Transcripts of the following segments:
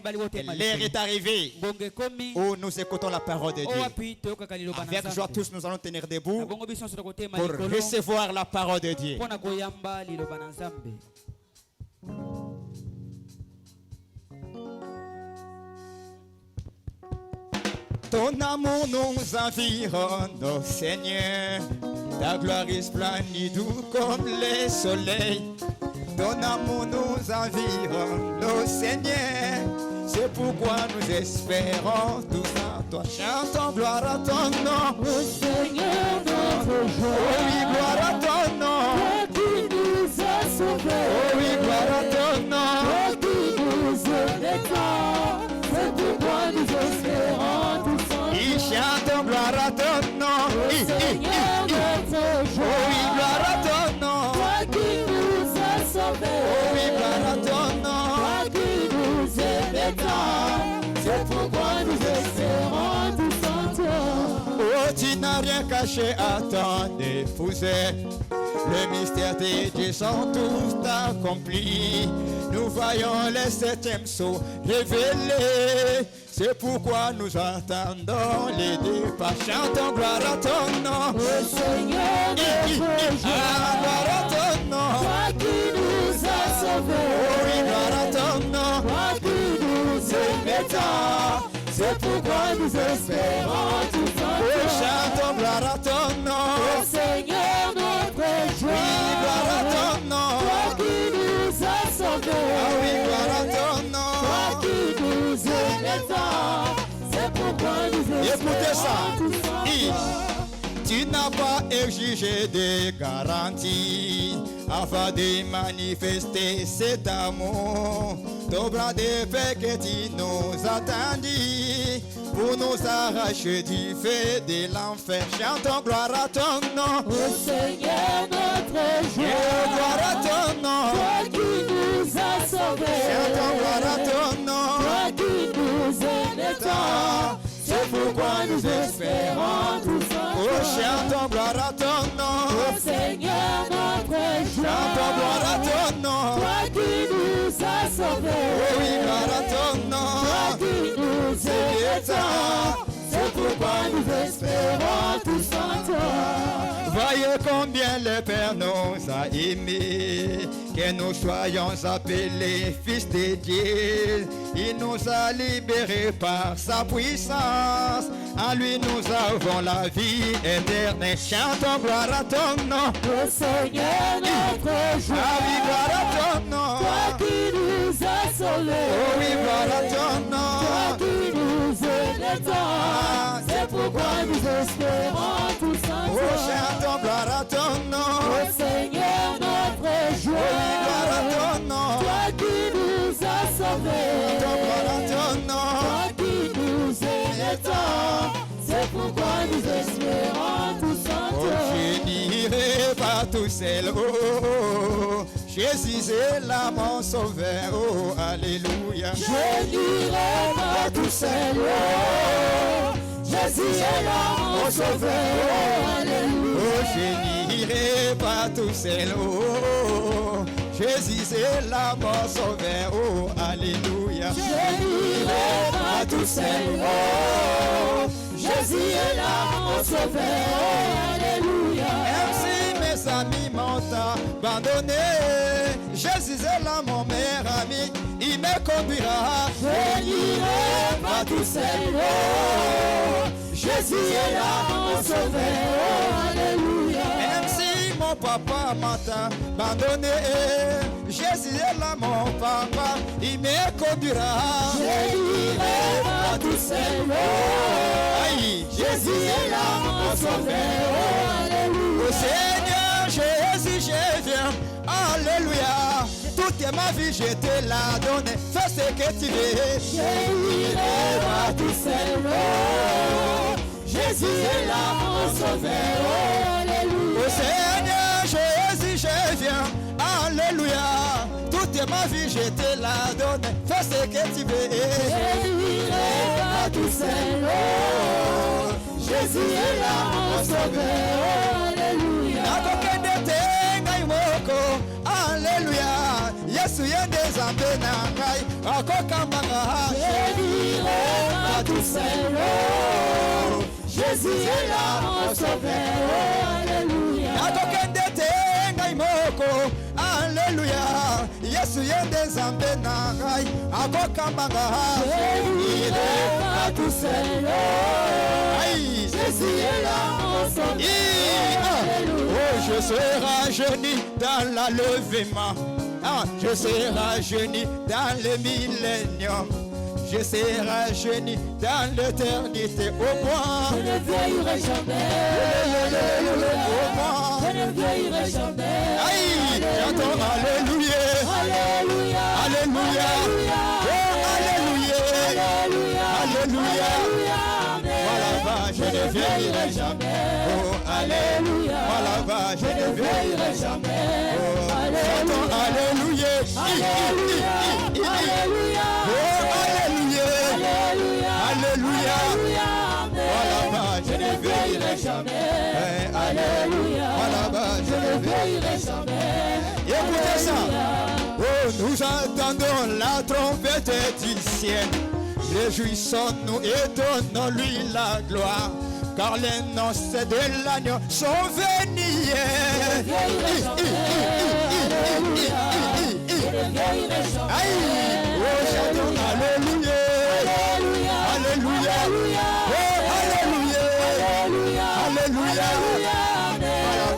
L'heure est arrivée où nous écoutons la parole de Dieu. Avec joie, tous nous allons tenir debout pour recevoir la parole de Dieu. Ton amour nous environne, Seigneur. Ta gloire resplendit doux comme le soleil. Ton amour nous environne, Seigneur. C'est pourquoi nous espérons tout en toi. Chantons gloire à ton nom, Seigneur notre joie. Oh oui, gloire à ton nom. Toi qui nous as sauvés. Oh oui, gloire à ton nom. Toi qui nous aides. C'est pourquoi nous espérons tous en toi. Chantons gloire à ton nom, Seigneur notre joie. Oh oui, gloire à ton nom. Toi qui nous as sauvés. Oh oui, gloire à ton nom. Toi qui nous aides. C'est pourquoi nous espérons tous en toi. Oh, tu n'as rien caché à ton épousé. Le mystère des dieux sont tous accomplis. Nous voyons le septième sceau révélé. C'est pourquoi nous attendons les départs. Chantons gloire à ton nom. Oh Seigneur notre joie. Gloire à ton nom. Toi qui nous as sauvés. Oh oui, gloire à ton nom. Toi qui nous aides. C'est pourquoi nous espérons tout en Oh, toi. chantons gloire à ton nom. Oh Seigneur notre joie. Oui, gloire à ton nom. Toi qui nous as sauvés. Ah oui, gloire à ton nom. Toi qui nous aides. C'est pourquoi nous Écoutez ça. espérons tout en toi. Tu n'as pas exigé des garanties afin de manifester cet amour. Ton bras de paix que tu nous attendis pour nous arracher du feu de l'enfer. Chantons gloire à ton nom. Oh Seigneur notre joie. Et gloire à ton nom. Toi qui nous as sauvés. Chantons gloire à ton nom. Toi qui nous aides. C'est pourquoi nous espérons tous en Oh, toi. chantons gloire à ton nom. Oh Seigneur notre joie. Chantons gloire à ton nom. Toi qui nous as sauvés. Oh oui, gloire à ton nom. Toi qui nous aides. C'est pourquoi nous espérons tous en toi. Voyez combien le Père nous a aimés, que nous soyons appelés fils de Dieu. Il nous a libérés par sa puissance. En lui nous avons la vie éternelle. Chantons gloire à ton nom. Oh Seigneur notre joie. Ah oui, gloire à ton nom. Toi qui nous as sauvés. Oh oui, gloire à ton Toi nom. qui nous aides. C'est pourquoi nous espérons tous en Oh, toi. chantons gloire à ton nom. Oh Seigneur notre joie. Oh oui, gloire à ton nom. Toi qui nous as sauvés. Chantons gloire à ton nom. Toi qui nous aides. C'est pourquoi nous espérons tous en Oh, toi. je n'irai pas tout seul, oh, Jésus est là mon sauveur, oh, alléluia. Je n'irai pas tout seul. Oh, Jésus est là, mon sauveur. Oh, alléluia. Oh, je n'irai pas tout seul, oh, Jésus est là mon sauveur, oh, alléluia. Je n'irai pas tout seul. Oh, Jésus est là, mon sauveur. Oh, alléluia. Même si mes amis m'ont abandonné, Jésus est là mon meilleur ami, il me conduira. Je n'irai pas tout seul. Oh, Jésus est là, mon sauveur. Oh, alléluia. Même si mon papa m'a abandonné, Jésus est là mon papa, il me conduira. Je n'irai pas tout seul. Oh, Aïe, Jésus est là, mon sauveur. Oh, alléluia. au Seigneur Jésus, je viens, alléluia. Toute ma vie, je te la donne, fais ce que tu veux. Je n'irai pas tout seul. Oh, Jésus est là, mon sauveur. Oh, alléluia. Au Seigneur Jésus, je viens, alléluia. Toute ma vie, je te la donne, fais ce que tu veux. Je n'irai pas tout seul. Oh, Jésus est là, mon sauveur. Oh, alléluia. Nakokende te ngai moko, alléluia. Yesu yende zambe nangai akokambanga. Je n'irai pas tout seul, oh, Jésus est là, mon sauveur, oh, alléluia. Nakokende te ngai moko, alléluia. Yesu yende zambe nangai akokambanga. Je n'irai pas tout seul, oh, Jésus est là, mon sauveur, alléluia. Oh, je serai rajeuni dans la levée-main. Ah, je serai rajeuni dans le millénium. Je serai rajeuni dans l'éternité au moins. Je ne vieillirai jamais. Au moins. Je ne vieillirai jamais. Aïe, j'entends alléluia. Alléluia. Alléluia. Oh, alléluia. Alléluia. Voilà, va, je ne vieillirai jamais. Oh, alléluia. Voilà, va, je ne vieillirai jamais. Oh, j'entends alléluia. Alléluia. Alléluia. Oh, alléluia. Alléluia. Voilà, va, je ne vieillirai jamais. Alléluia. Voilà, va, je ne vieillirai jamais. Écoutez ça. Oh, nous entendons la trompette du ciel. Réjouissons-nous et donnons-lui la gloire. Car les noces de l'agneau sont venues. Aïe, oh, chantons alléluia. Alléluia. Oh, alléluia. Alléluia.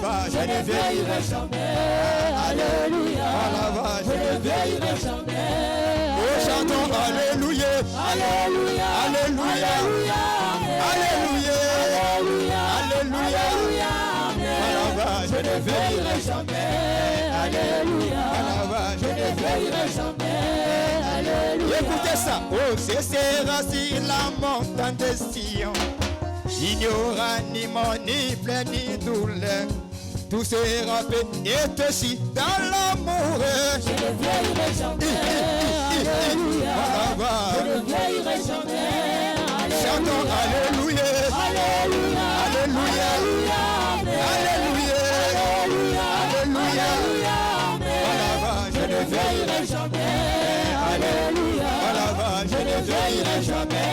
Voilà, je ne vieillirai jamais. Alléluia. Voilà, je ne vieillirai jamais. Oh, chantons alléluia. Alléluia. Alléluia. Alléluia. Alléluia. Voilà, je ne vieillirai jamais. Alléluia. Voilà, je ne vieillirai jamais. Alléluia. Écoutez ça. Oh, ce sera sur la montagne de Sion. Il n'y aura ni mort, ni plaie, ni douleur. Tout sera paix et aussi dans l'amour. Je ne vieillirai jamais. Alléluia. Je ne vieillirai jamais. Chantons alléluia. Alléluia. Alléluia. Alléluia. Alléluia. Voilà, je ne vieillirai jamais. Alléluia. Voilà, je ne vieillirai jamais.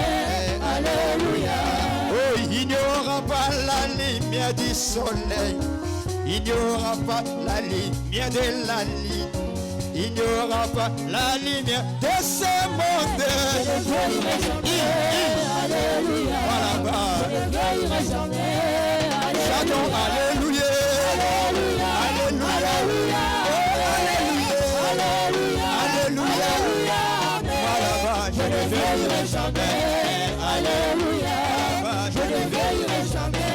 Alléluia. Oh, il n'y aura pas la lumière du soleil. Il n'y aura pas la lumière de la lune. Il n'y aura pas la lumière de ce monde. Je ne vieillirai jamais. Alléluia. Voilà, Je ne vieillirai jamais. chantons alléluia. Alléluia. Alléluia. Alléluia. Alléluia. Voilà, je ne vieillirai jamais. Alléluia. Je ne vieillirai jamais.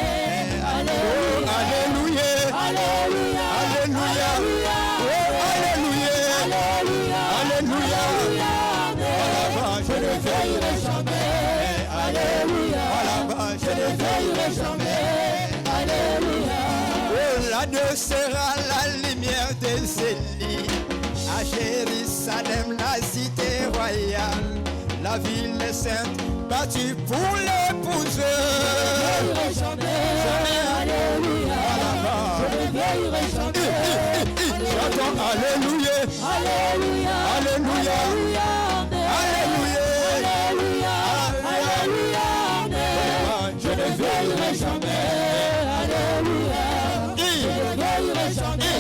Alléluia. Alléluia. Alléluia. Alléluia. Alléluia. Voilà, je ne vieillirai jamais. Alléluia. Voilà, je ne vieillirai jamais. Alléluia. Oh, l'agneau sera la lumière des Élis. À Jérusalem, la cité royale, la ville sainte, battue pour l'épouse. Alléluia. Je ne vieillirai jamais. J'entends alléluia. Alléluia. Alléluia. Alléluia. Alléluia. Je ne vieillirai jamais. Alléluia. Je ne vieillirai jamais.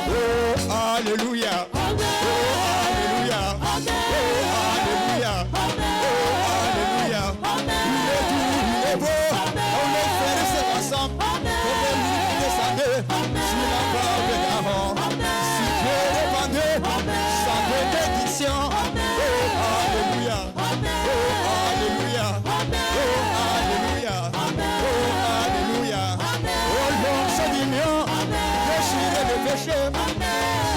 Oh, alléluia. Alléluia. Alléluia. Alléluia. Il est beau. On est frères et ensemble. Comme les livres descendus sur la barbe d'avant. Si Dieu répandait sa bénédiction. Oh, alléluia. Oh, alléluia. Oh, alléluia. Oh, alléluia. Oh, l'once du lion, déchiré de péché.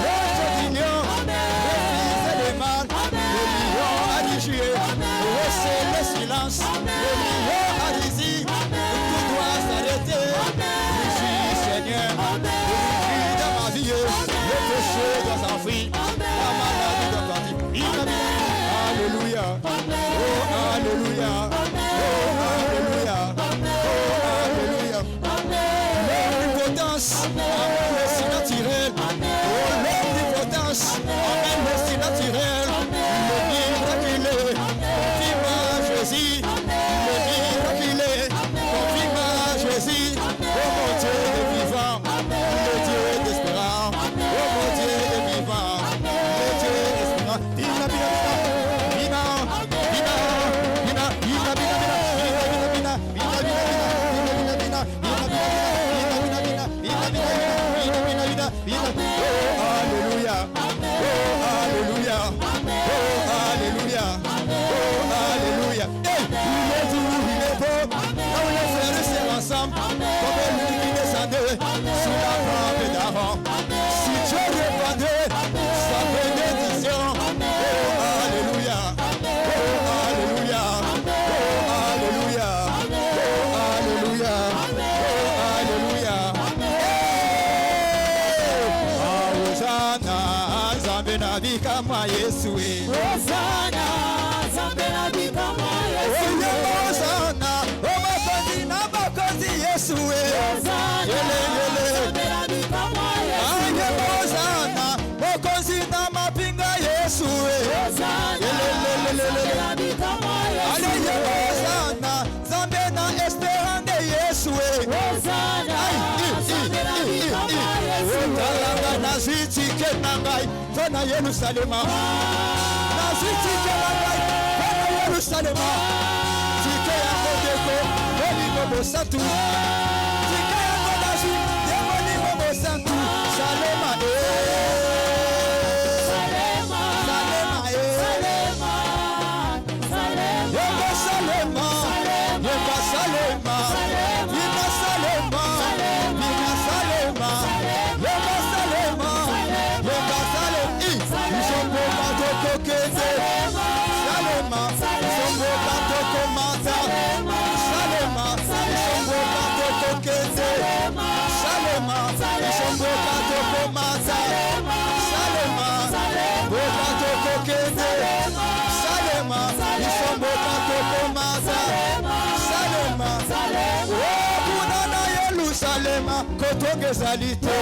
L'once du lion, refusé le mal. Le lion a dit jouer. Oh, c'est le silence. Le lion a dit si. Tout doit s'arrêter. Jésus, Seigneur, Jésus dans ma vie. Le péché doit s'enfuir. La maladie doit partir. Alléluia. Oh, alléluia. Oh, alléluia. Oh, alléluia. L'omnipotence, amour aussi naturel. Oh, l'omnipotence. na Yerusalem. Naziti kelangai na Yerusalem. Tike ya kodeko boli bobo santu. Tike ya kodaji demoni bobo santu. Salema Salema Salema Salema Salema Salema Yeba Salema Yeba Salema Yeba Salema Yeba Salema Yeba Salema Isombo bato kokete Salema Isombo bato komata Salema Isombo bato kokete Salema Isombo bato komata Salema Bobato kokete Salema Isombo bato komata Salema Kuna Yerusalema kotoke salite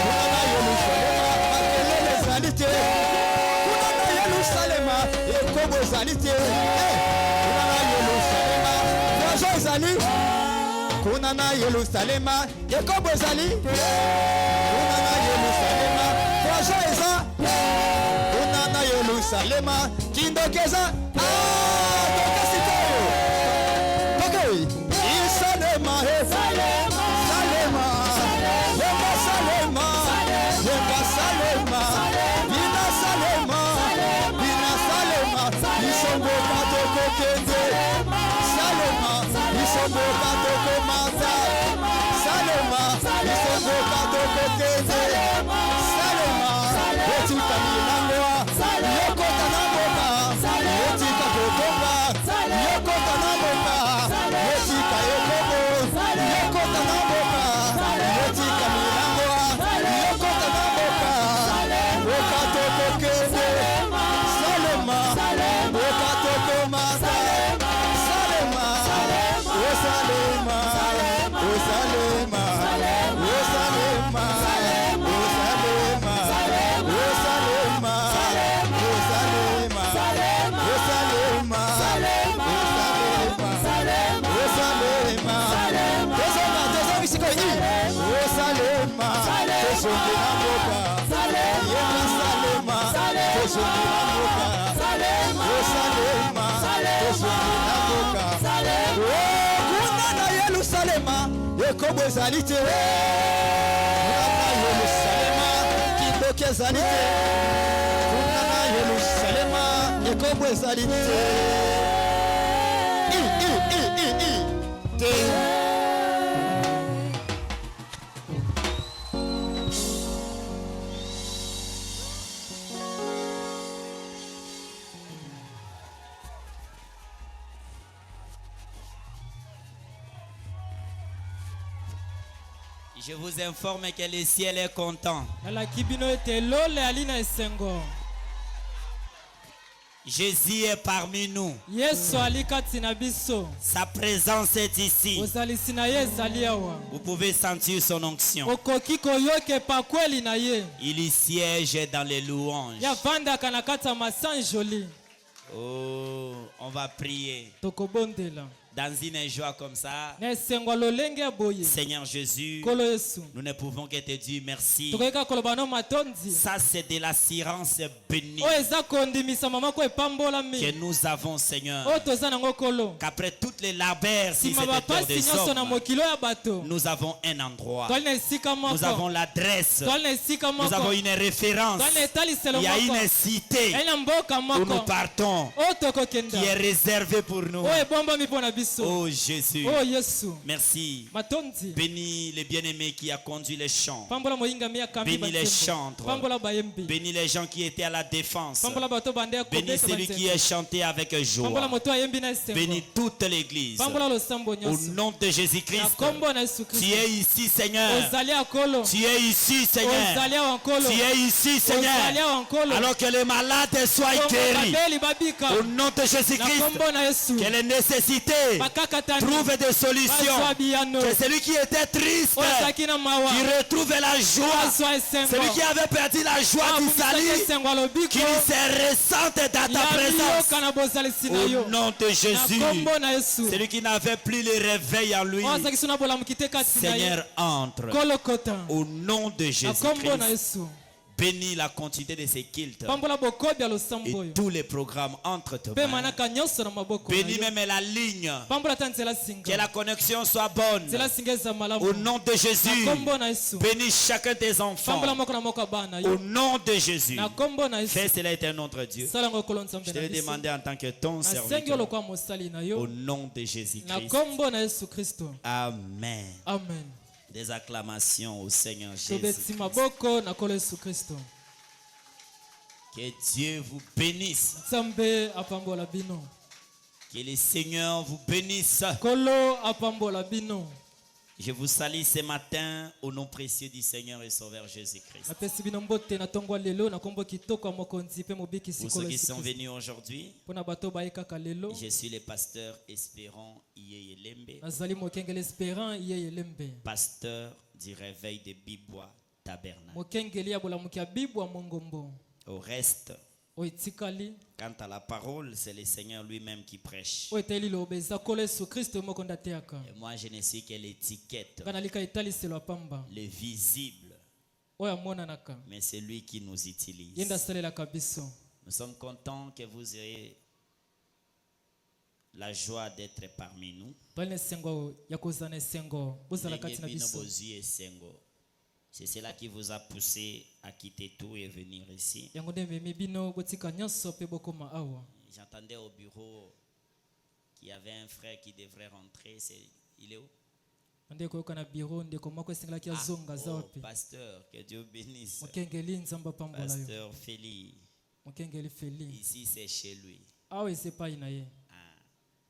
Kuna Yerusalema makelele salite Kuna Yerusalema ekobo salite Kuna Yerusalema vajo sali Kuna Yerusalema ekobo sali Kuna Yerusalema vajo eza Kuna Yerusalema kindokeza tokasito Okay Salema Salema Salema Yeba Salema Yeba Salema Bina Salema Bina Salema Isombo bato kokende Salema Isombo bato komata Salema Isombo bato kokende Salema Etika milangoa Yokota na boka Etika kokomba Yokota na boka Etika yokobo Yokota na boka Etika milangoa Yokota na boka Okato kokende Salema Okato komata Salema O Salema O Salema O Salema O Salema O Salema O Salema O Salema O Salema Tezonga misiko hii O Salema Tezonga na boka Yema Salema Tezonga na boka O Salema Tezonga na boka Kuna na Yerusalema Ekobo ezalite Kuna na Yerusalema Kindoke ezalite Kuna na Yerusalema Ekobo ezalite Je vous informe que le ciel est content. Jésus est parmi nous. Sa présence est ici. Vous pouvez sentir son onction. Il siège dans les louanges. Oh, on va prier. Dans une joie comme ça, Seigneur Jésus, nous ne pouvons que te dire merci. Ça, c'est de l'assurance bénie que nous avons, Seigneur. Qu'après toutes les labeurs si c'était des hommes, nous avons un endroit. Nous avons l'adresse. Nous avons une référence. Il y a une cité où nous partons qui est réservée pour nous. Oh Jésus, merci. Bénis les bien-aimés qui a conduit les chants. Bénis les chantres. Bénis les gens qui étaient à la défense. Bénis celui qui est chanté avec joie. Bénis toute l'église. Au nom de Jésus-Christ, tu es ici, Seigneur. Tu es ici, Seigneur. Tu es ici, Seigneur. Alors que les malades soient guéris. Au nom de Jésus-Christ, que les nécessités trouve des solutions. Que celui qui était triste, qui retrouve la joie. Celui qui avait perdu la joie du salut, qui se ressente dans ta présence. Au nom de Jésus, celui qui n'avait plus le réveil en lui, Seigneur, entre. Au nom de Jésus-Christ. Bénis la continuité de ces cultes et tous les programmes entre tes mains. Bénis même la ligne. Que la connexion soit bonne. Au nom de Jésus. Bénis chacun de tes enfants. Au nom de Jésus. Fais cela est notre Dieu. Je te l'ai demandé en tant que ton serviteur. Au nom de Jésus-Christ. Amen. Amen. Des acclamations au Seigneur Jésus. Que Dieu vous bénisse. Que le Seigneur vous bénisse. Je vous salue ce matin au nom précieux du Seigneur et Sauveur Jésus-Christ. Pour ceux qui sont venus aujourd'hui, je suis le pasteur Espérant Iyeyelembe, pasteur du réveil de Bibois Tabernacle. Au reste, quant à la parole, c'est le Seigneur lui-même qui prêche. Et moi, je ne suis que l'étiquette, le visible. Mais c'est lui qui nous utilise. Nous sommes contents que vous ayez la joie d'être parmi nous. C'est cela qui vous a poussé à quitter tout et venir ici. J'entendais au bureau qu'il y avait un frère qui devrait rentrer. Il est où? Pasteur, que Dieu bénisse. Pasteur Félix. Ici c'est chez lui.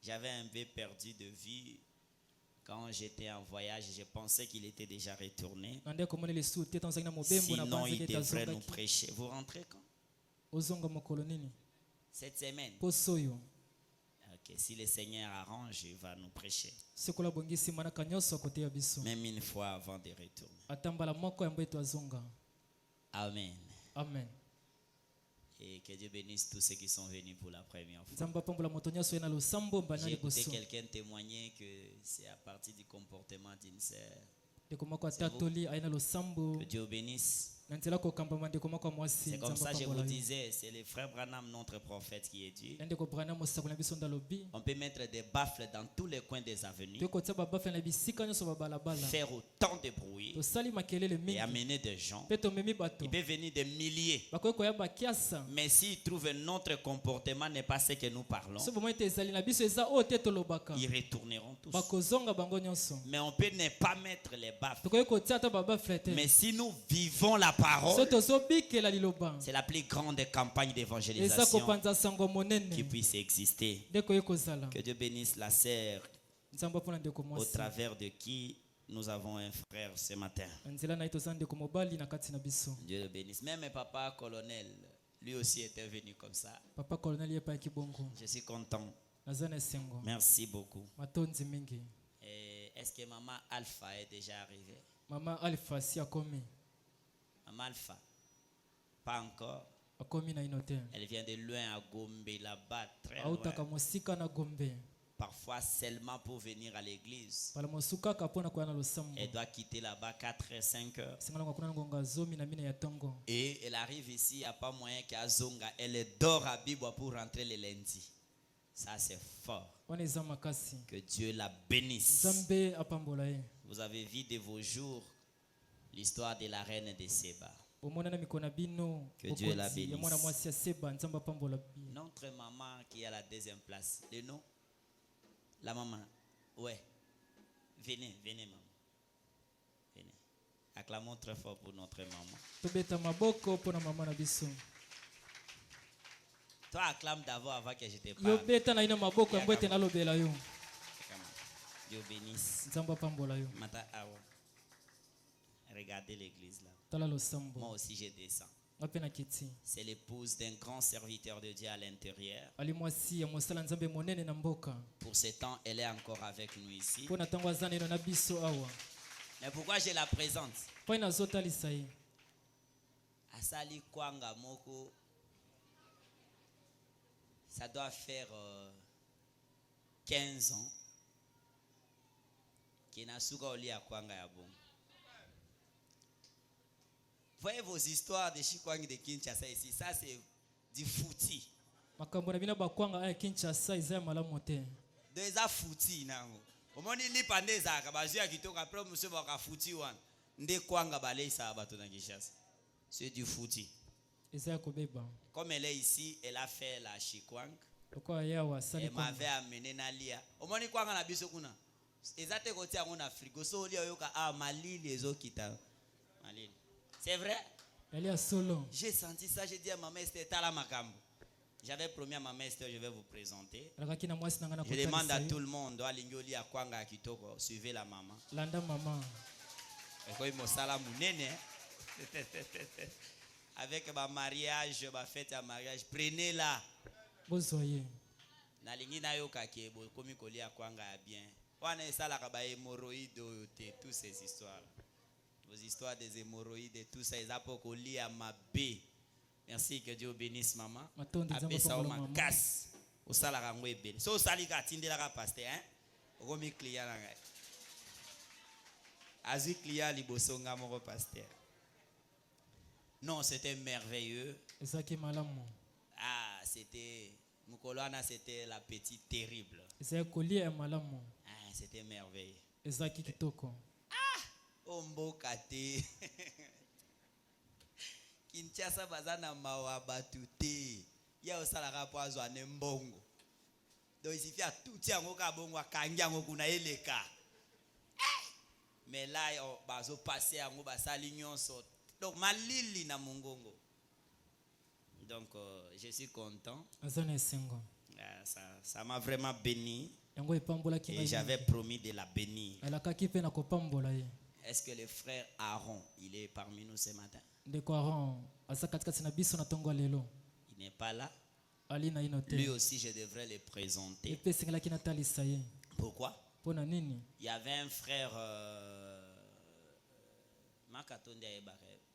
J'avais un peu perdu de vue. Quand j'étais en voyage, je pensais qu'il était déjà retourné. Sinon, il devrait nous prêcher. Vous rentrez quand? Cette semaine. Okay, si le Seigneur arrange, il va nous prêcher. Même une fois avant de retourner. Amen. Amen. Et que Dieu bénisse tous ceux qui sont venus pour la première fois. J'ai écouté quelqu'un témoigner que c'est à partir du comportement d'une sœur. Que Dieu bénisse. C'est comme ça que je vous disais, c'est le frère Branham, notre prophète, qui est Dieu. On peut mettre des baffles dans tous les coins des avenues, faire autant de bruit et amener des gens. Il peut venir des milliers. Mais s'ils trouvent notre comportement n'est pas ce que nous parlons, ils retourneront tous. Mais on peut ne pas mettre les baffles. Mais si nous vivons la parole, c'est la plus grande campagne d'évangélisation qui puisse exister. Que Dieu bénisse la sœur au travers de qui nous avons un frère ce matin. Dieu le bénisse. Même papa colonel, lui aussi était venu comme ça. Je suis content. Merci beaucoup. Est-ce que maman Alpha est déjà arrivée? Maman Alpha si a commis. Maman Alpha, pas encore. Elle vient de loin à Gombe, là-bas, très loin. Parfois seulement pour venir à l'église. Elle doit quitter là-bas 4 et 5 heures. Et elle arrive ici, il n'y a pas moyen qu'à Zonga. Elle dort à Bibois pour rentrer le lundi. Ça c'est fort. Que Dieu la bénisse. Vous avez vu de vos jours l'histoire de la reine de Séba. Que Dieu la bénisse. Notre maman qui est à la deuxième place. Le nom? La maman. Ouais. Venez, venez maman. Venez. Acclamons très fort pour notre maman. Toi acclame d'abord avant que je te parle. Dieu bénisse. Regardez l'église là. Moi aussi je descends. C'est l'épouse d'un grand serviteur de Dieu à l'intérieur. Pour ce temps, elle est encore avec nous ici. Mais pourquoi je la présente? Asali Kwanga Moko, ça doit faire 15 ans. voyez vos histoires de Chikwang de Kinshasa ici, ça c'est du fouti. Makambo na bina bakwanga ay Kinshasa iza malamu te. Déjà fouti nango. Omoni li pande zaka bazia kitoko après monsieur baka fouti wan. Nde kwanga balei sa bato na Kinshasa. C'est du fouti. Iza kobeba. Comme elle est ici, elle a fait la Chikwang. Elle m'avait amené na lia. Omoni kwanga na biso kuna. Ezate koti yango na frigo so lia yoka malili ezokita. Malili. C'est vrai? Elle est solo. J'ai senti ça, j'ai dit à ma mère c'était tala makambo. J'avais promis à ma mère je vais vous présenter. Je demande à tout le monde alingoli akwanga kitoko, suivez la maman. Landa maman. Et mo sala munene. Avec ma mariage, ma fête à mariage, prenez-la. Bozoye. Na lingi na yoka ki bo komi koli akwanga bien. Wana sala ka ba hémorroïdes toutes ces histoires. Vos histoires des hémorroïdes et tout ça, ils apportent au lit à ma baie. Merci, que Dieu bénisse maman. Après ça, on m'a casse. Au salaire, on est béni. Si au salaire, on est là, pasteur, hein? On est client. Azu client, libosonga, mon pasteur. Non, c'était merveilleux. Ah, c'était. Mukolana, c'était la petite terrible. Ah, c'était merveilleux. Ah! Ombokate. Kinshasa bazana mawabatu te. Ya osala rapwazo anembongo. Donc il suffit à tout tiango ka bongo kangiango kuna eleka. Mais là bazo passer ango basali nyonso. Donc malili na mongongo. Donc je suis content. Ça m'a vraiment béni. Et j'avais promis de la bénir. Est-ce que le frère Aaron, il est parmi nous ce matin? Il n'est pas là. Lui aussi, je devrais le présenter. Pourquoi? Il y avait un frère.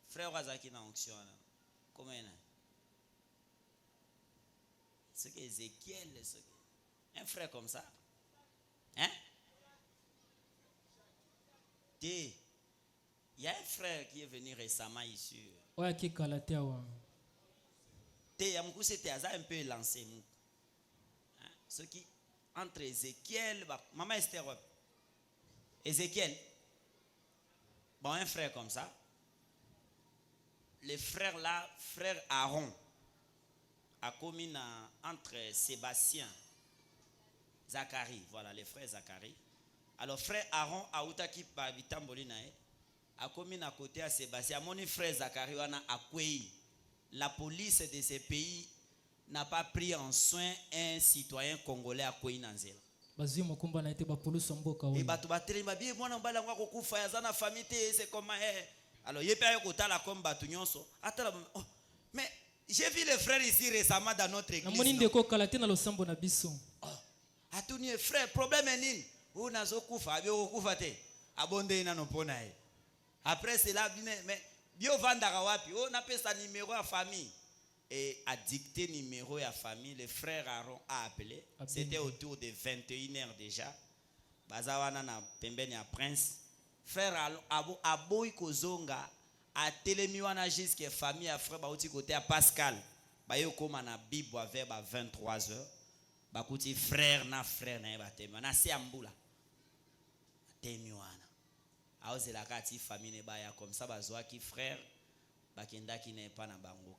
Frère Wazaki na onction. Comment il est? C'est Ézéchiel. Un frère comme ça. Hein? Il y a un frère qui est venu récemment ici. C'était un peu lancé. Ce qui, entre Ézéchiel, maman Esther, Ézéchiel, bon, un frère comme ça. Le frère là, frère Aaron, a commis entre Sébastien, Zacharie, voilà, les frères Zacharie. Alors, frère Aaron, a outaki pa bitambolinae, a commis à côté à Sébastien. Mon frère Zacharie, a accueilli. La police de ce pays n'a pas pris en soin un citoyen congolais à Kouinanzela. Et alors, mais j'ai vu les frères ici récemment dans notre église. Atuni frère, problème est nini? Après cela, mais bio vandaka wapi? On appelle ça numéro à famille. Et a dicté numéro à famille, le frère Aaron a appelé. C'était autour de 21h déjà. Bazawana na pembeni ya prince. Frère Aaron a boy kozonga a telemiwana jusqu'à famille à frère bauti côté à Pascal. Bayo koma na Bible vers 23h. Bakuti frère na batema na siambula. Temiwana. Aozela kati famille ne baya comme ça bazwa ki frère.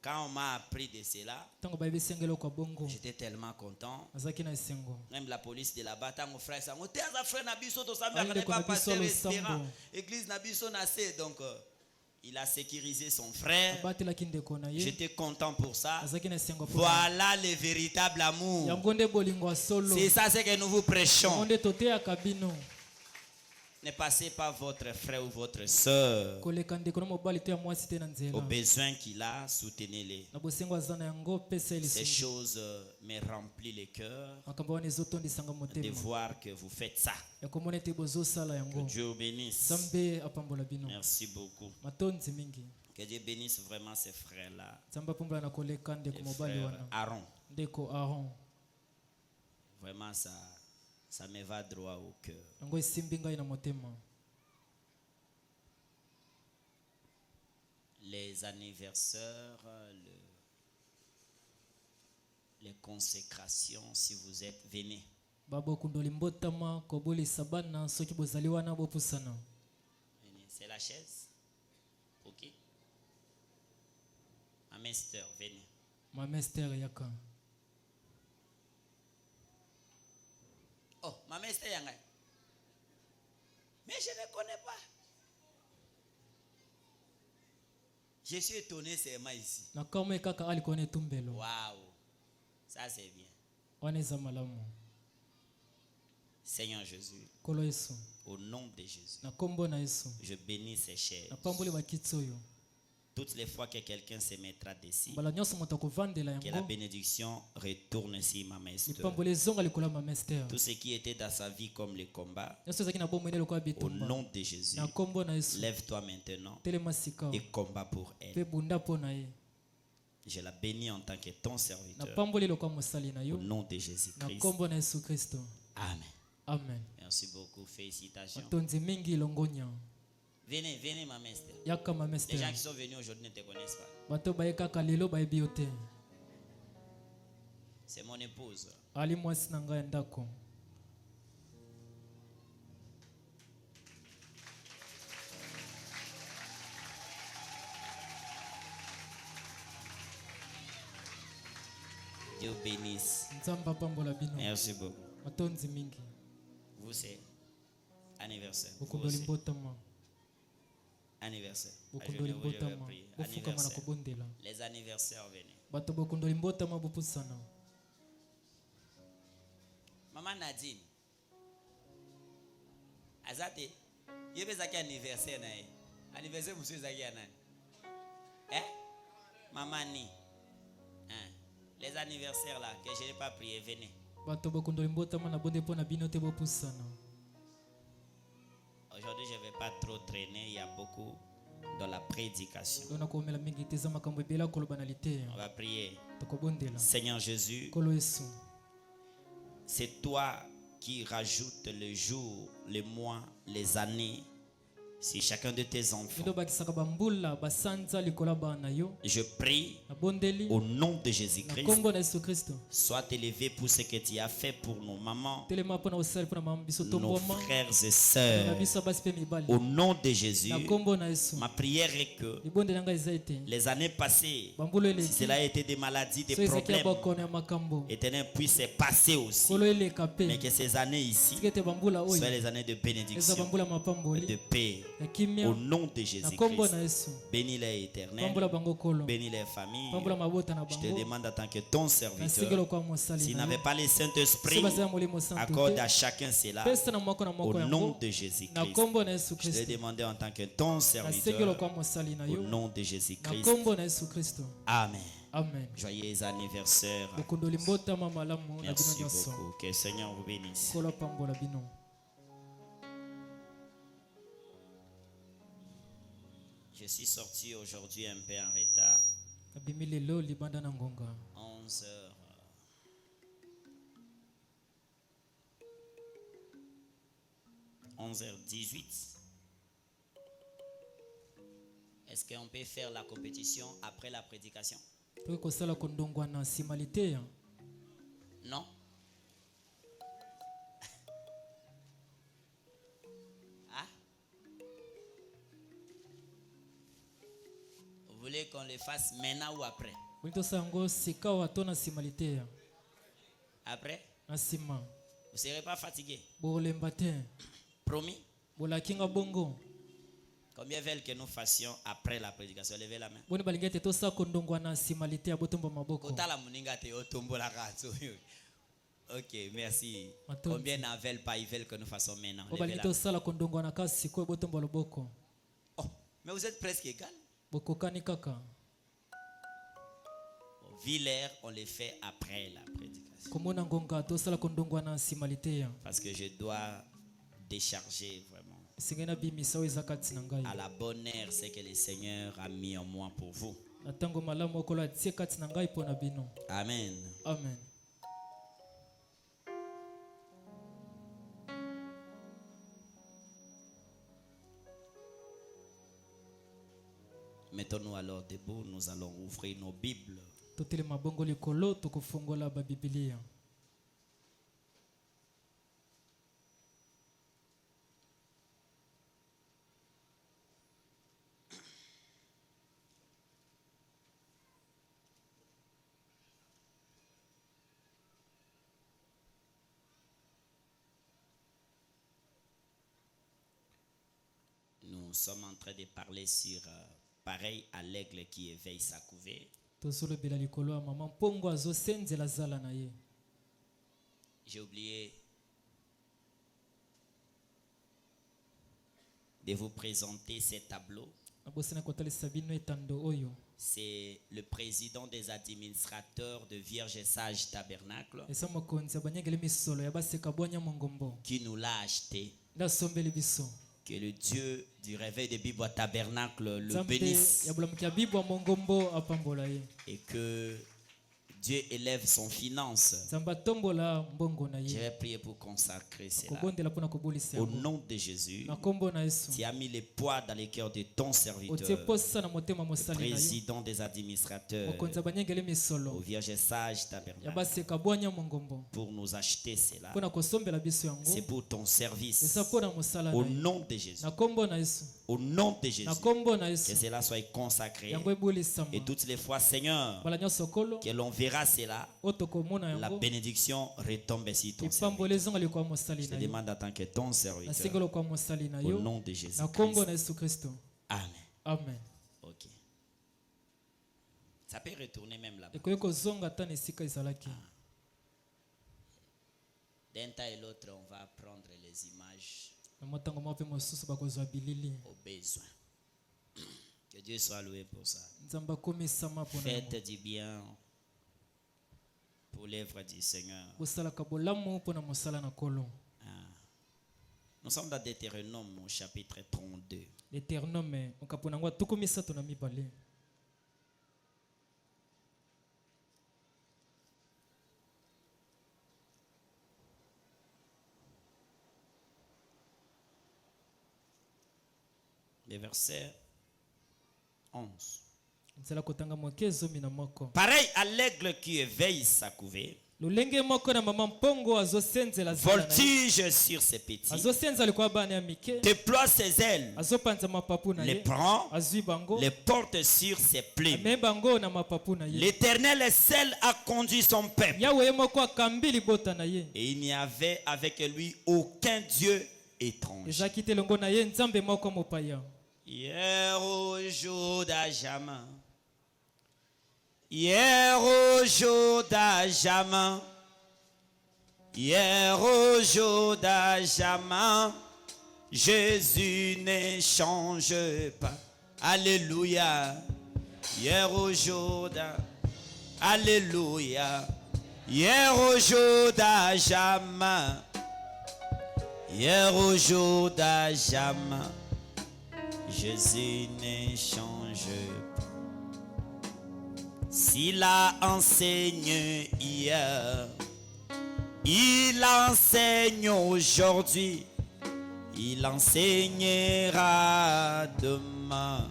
Quand on m'a appris de cela, j'étais tellement content. Même la police de là-bas, mon frère, donc il a sécurisé son frère. J'étais content pour ça. Voilà le véritable amour. C'est ça ce que nous vous prêchons. Ne passez pas votre frère ou votre soeur aux besoins qu'il a, soutenez-les. Ces choses me remplissent le cœur de voir que vous faites ça. Que Dieu vous bénisse. Merci beaucoup. Que Dieu bénisse vraiment ces frères-là. Frère Aaron. Vraiment ça me va droit au cœur. les anniversaires, les consécrations, si vous êtes, venez. C'est la chaise. Ok. Ma master, venez. Ma master yaka. Oh, ma master yanga. Mais je ne connais pas. Je suis étonné, c'est moi ici. Waouh, ça c'est bien. Seigneur Jésus, au nom de Jésus, je bénis ces chaises. Toutes les fois que quelqu'un se mettra dessus, que la bénédiction retourne sur ma master. Tout ce qui était dans sa vie comme le combat, au nom de Jésus, lève-toi maintenant et combat pour elle. Je la bénis en tant que ton serviteur. Au nom de Jésus-Christ. Amen. Amen. Merci beaucoup. Félicitations. Venez, venez, ma master. Les gens qui sont venus aujourd'hui ne te connaissent pas. C'est mon épouse. Dieu bénisse. Merci beaucoup. Vous c'est anniversaire. Anniversaire. Anniversaire. Les anniversaires venez. Maman Nadine. Azate. Yebe zaki anniversaire na ye. Anniversaire monsieur zaki anani. Maman ni. Les anniversaires là que je n'ai pas prié, venez. Aujourd'hui, je ne vais pas trop traîner, il y a beaucoup dans la prédication. On va prier. Seigneur Jésus, c'est toi qui rajoutes le jour, les mois, les années. Si chacun de tes enfants, je prie au nom de Jésus-Christ, sois élevé pour ce que tu as fait pour nos mamans, nos frères et sœurs. Au nom de Jésus, ma prière est que les années passées, si cela a été des maladies, des problèmes, Éternel, puisse se passer aussi. Mais que ces années ici soient les années de bénédiction, de paix. Au nom de Jésus-Christ, bénis les éternels, bénis les familles. Je te demande en tant que ton serviteur, s'il n'avait pas le Saint-Esprit, accorde à chacun cela. Au nom de Jésus-Christ, je te demande en tant que ton serviteur, au nom de Jésus-Christ. Amen. Amen. Joyeux anniversaire. Merci beaucoup. Que le Seigneur vous bénisse. Je suis sorti aujourd'hui un peu en retard. 11h18. Est-ce qu'on peut faire la compétition après la prédication? Non. Vous voulez qu'on le fasse maintenant ou après? Après? Vous ne serez pas fatigué? Promis? Combien veulent que nous fassions après la prédication? Levez la main. Ok, merci. Combien n'en veulent pas? Ils veulent que nous fassions maintenant. Levez la main. Oh, mais vous êtes presque égal. Vu l'air, on les fait après la prédication. Parce que je dois décharger vraiment à la bonne heure ce que le Seigneur a mis en moi pour vous. Amen. Amen. Mettons Mettons-nous alors debout, nous allons ouvrir nos Bibles. Nous sommes en train de parler sur pareil à l'aigle qui éveille sa couvée. J'ai oublié de vous présenter ces tableaux. C'est le président des administrateurs de Vierge Sage Tabernacle qui nous l'a acheté. Que le Dieu du réveil de Bible Tabernacle le bénisse. Et que Dieu élève son finance. Je vais prier pour consacrer cela. Au nom de Jésus, tu as mis le poids dans les cœurs de ton serviteur, président des administrateurs au Vierge Sage Tabernacle, pour nous acheter cela. C'est pour ton service. Au nom de Jésus. Au nom de Jésus. Que cela soit consacré. Et toutes les fois, Seigneur, que l'on verra cela, la bénédiction retombe sur ton serviteur. Je te demande en tant que ton serviteur. Au nom de Jésus-Christ. Amen. Amen. Ok. Ça peut retourner même là-bas. D'un temps et l'autre, on va prendre les images au besoin. Que Dieu soit loué pour ça. Faites du bien pour l'œuvre du Seigneur. Nous sommes dans Deutéronome au chapitre 32. Le verset 11. Pareil à l'aigle qui éveille sa couvée, voltige sur ses petits, déploie ses ailes, les prend, les porte sur ses plumes. L'Éternel seul a conduit son peuple, et il n'y avait avec lui aucun Dieu étranger. Hier au jour d'Ajama, hier au jour d'Ajama, hier au jour d'Ajama, Jésus ne change pas. Alléluia. Hier au jour d'Ajama, alléluia. Hier au jour d'Ajama, hier au jour d'Ajama, Jésus ne change pas. S'il a enseigné hier, il enseigne aujourd'hui, il enseignera demain.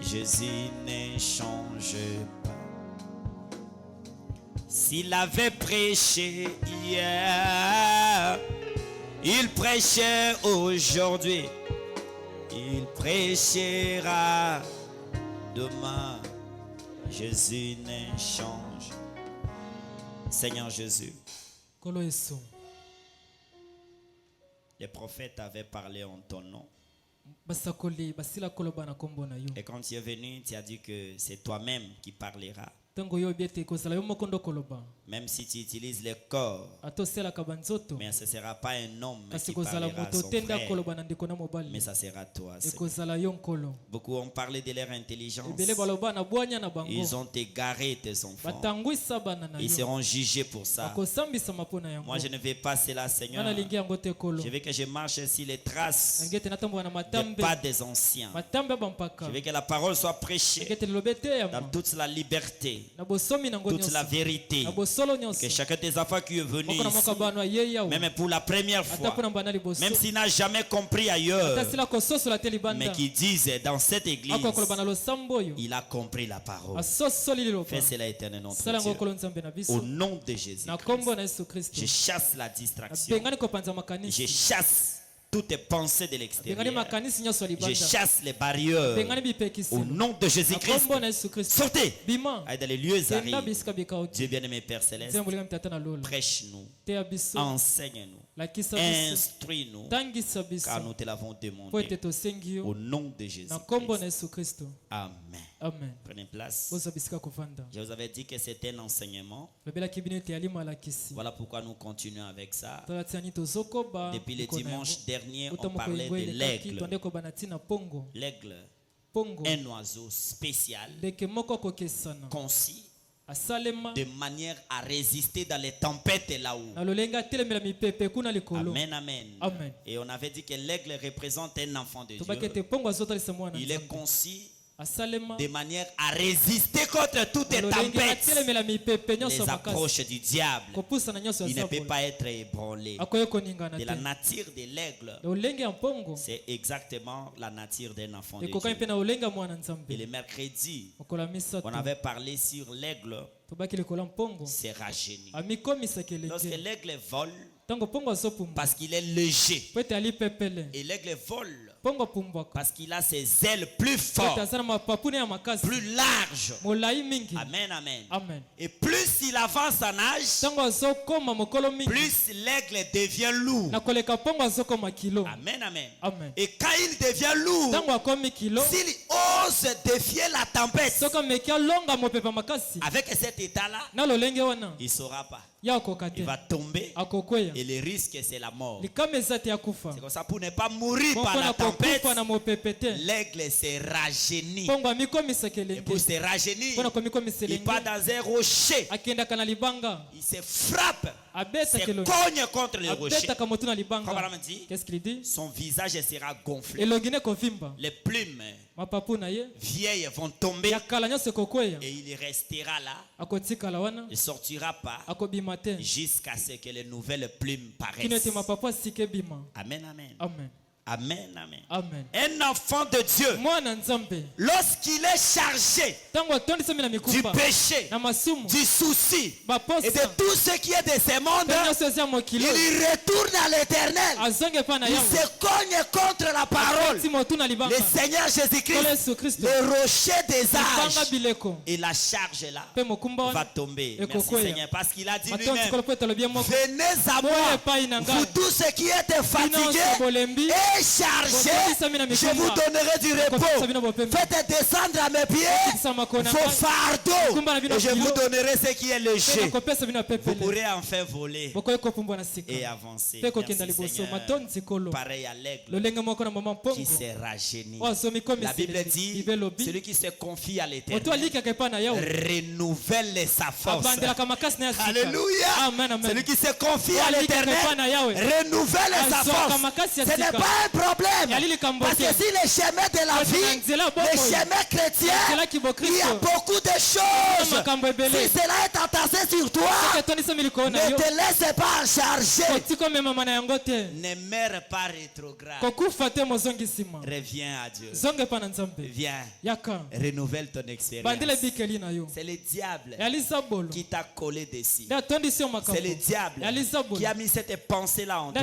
Jésus ne change pas. S'il avait prêché hier, il prêchait aujourd'hui, il prêchera demain. Jésus ne change. Seigneur Jésus, les prophètes avaient parlé en ton nom. Et quand tu es venu, tu as dit que c'est toi-même qui parleras. Même si tu utilises le corps, mais ce ne sera pas un homme qui parlera à son frère, mais ça sera toi. Beaucoup ont parlé de leur intelligence. Ils ont égaré tes enfants. Ils seront jugés pour ça. Moi, je ne veux pas cela, Seigneur. Je veux que je marche sur les traces des pas des anciens. Je veux que la parole soit prêchée dans toute la liberté. toute la vérité. Que chacun des enfants qui est venu ici, même pour la première fois, même s'il n'a jamais compris ailleurs, mais qui disent dans cette église, il a compris la parole. Fais cela, éternel notre Dieu. Au nom de Jésus-Christ, je chasse la distraction. Je chasse toutes les pensées de l'extérieur. Je chasse les barrières. Au nom de Jésus-Christ, sortez. Allez dans les lieux arides. Dieu bien-aimé Père Céleste, prêche-nous, enseigne-nous, instruis-nous, car nous te l'avons demandé. Au nom de Jésus-Christ. Amen. Amen. Prenez place. Je vous avais dit que c'était un enseignement. Voilà pourquoi nous continuons avec ça. Depuis le dimanche dernier, on parlait de l'aigle. L'aigle, un oiseau spécial, concis, de manière à résister dans les tempêtes là-haut. Amen, amen. Amen. Et on avait dit que l'aigle représente un enfant de Dieu. Il est concis de manière à résister contre toutes les tempêtes, les approches du diable. Il ne peut pas être ébranlé. De la nature de l'aigle, c'est exactement la nature d'un enfant de Dieu. Et le mercredi, on avait parlé sur l'aigle, c'est rajeuni. Lorsque l'aigle vole, parce qu'il est léger, et l'aigle vole parce qu'il a ses ailes plus fortes, plus larges. Amen, amen, amen. Et plus il avance en âge, plus l'aigle devient lourd. Amen, amen, amen. Et quand il devient lourd, s'il ose défier la tempête, avec cet état-là, il ne saura pas. Il va tomber et le risque c'est la mort. C'est comme ça, pour ne pas mourir par la tempête, l'aigle se rajeunit. Et pour se rajeunir, il part dans un rocher. Il se frappe, se cogne contre le rocher. Qu'est-ce qu'il dit? Son visage sera gonflé. Les plumes vieilles vont tomber et il restera là. Il ne sortira pas jusqu'à ce que les nouvelles plumes paraissent. Amen, amen. Amen. Amen, amen. Amen. Un enfant de Dieu, lorsqu'il est chargé du péché, du souci et de tout ce qui est de ce monde, il retourne à l'Éternel. Il se cogne contre la parole. Le Seigneur Jésus-Christ, le rocher des âges, et la charge là va tomber. Merci Seigneur, parce qu'il a dit lui-même, venez à moi, vous tous ceux qui êtes fatigués et chargé, je vous donnerai du repos. Faites descendre à mes pieds vos fardeaux et je vous donnerai ce qui est léger. Vous pourrez enfin voler et avancer. Merci Seigneur. Pareil à l'aigle qui s'est rajeuni. La Bible dit, celui qui se confie à l'Éternel renouvelle sa force. Alléluia. Celui qui se confie à l'Éternel renouvelle sa force. Ce n'est pas un problème, parce que si les chemins de la vie, les chemins chrétiens, il y a beaucoup de choses. Si cela est entassé sur toi, ne te laisse pas charger. Ne meurs pas rétrograde. Reviens à Dieu. Viens, renouvelle ton expérience. C'est le diable qui t'a collé dessus. C'est le diable qui a mis cette pensée là en toi.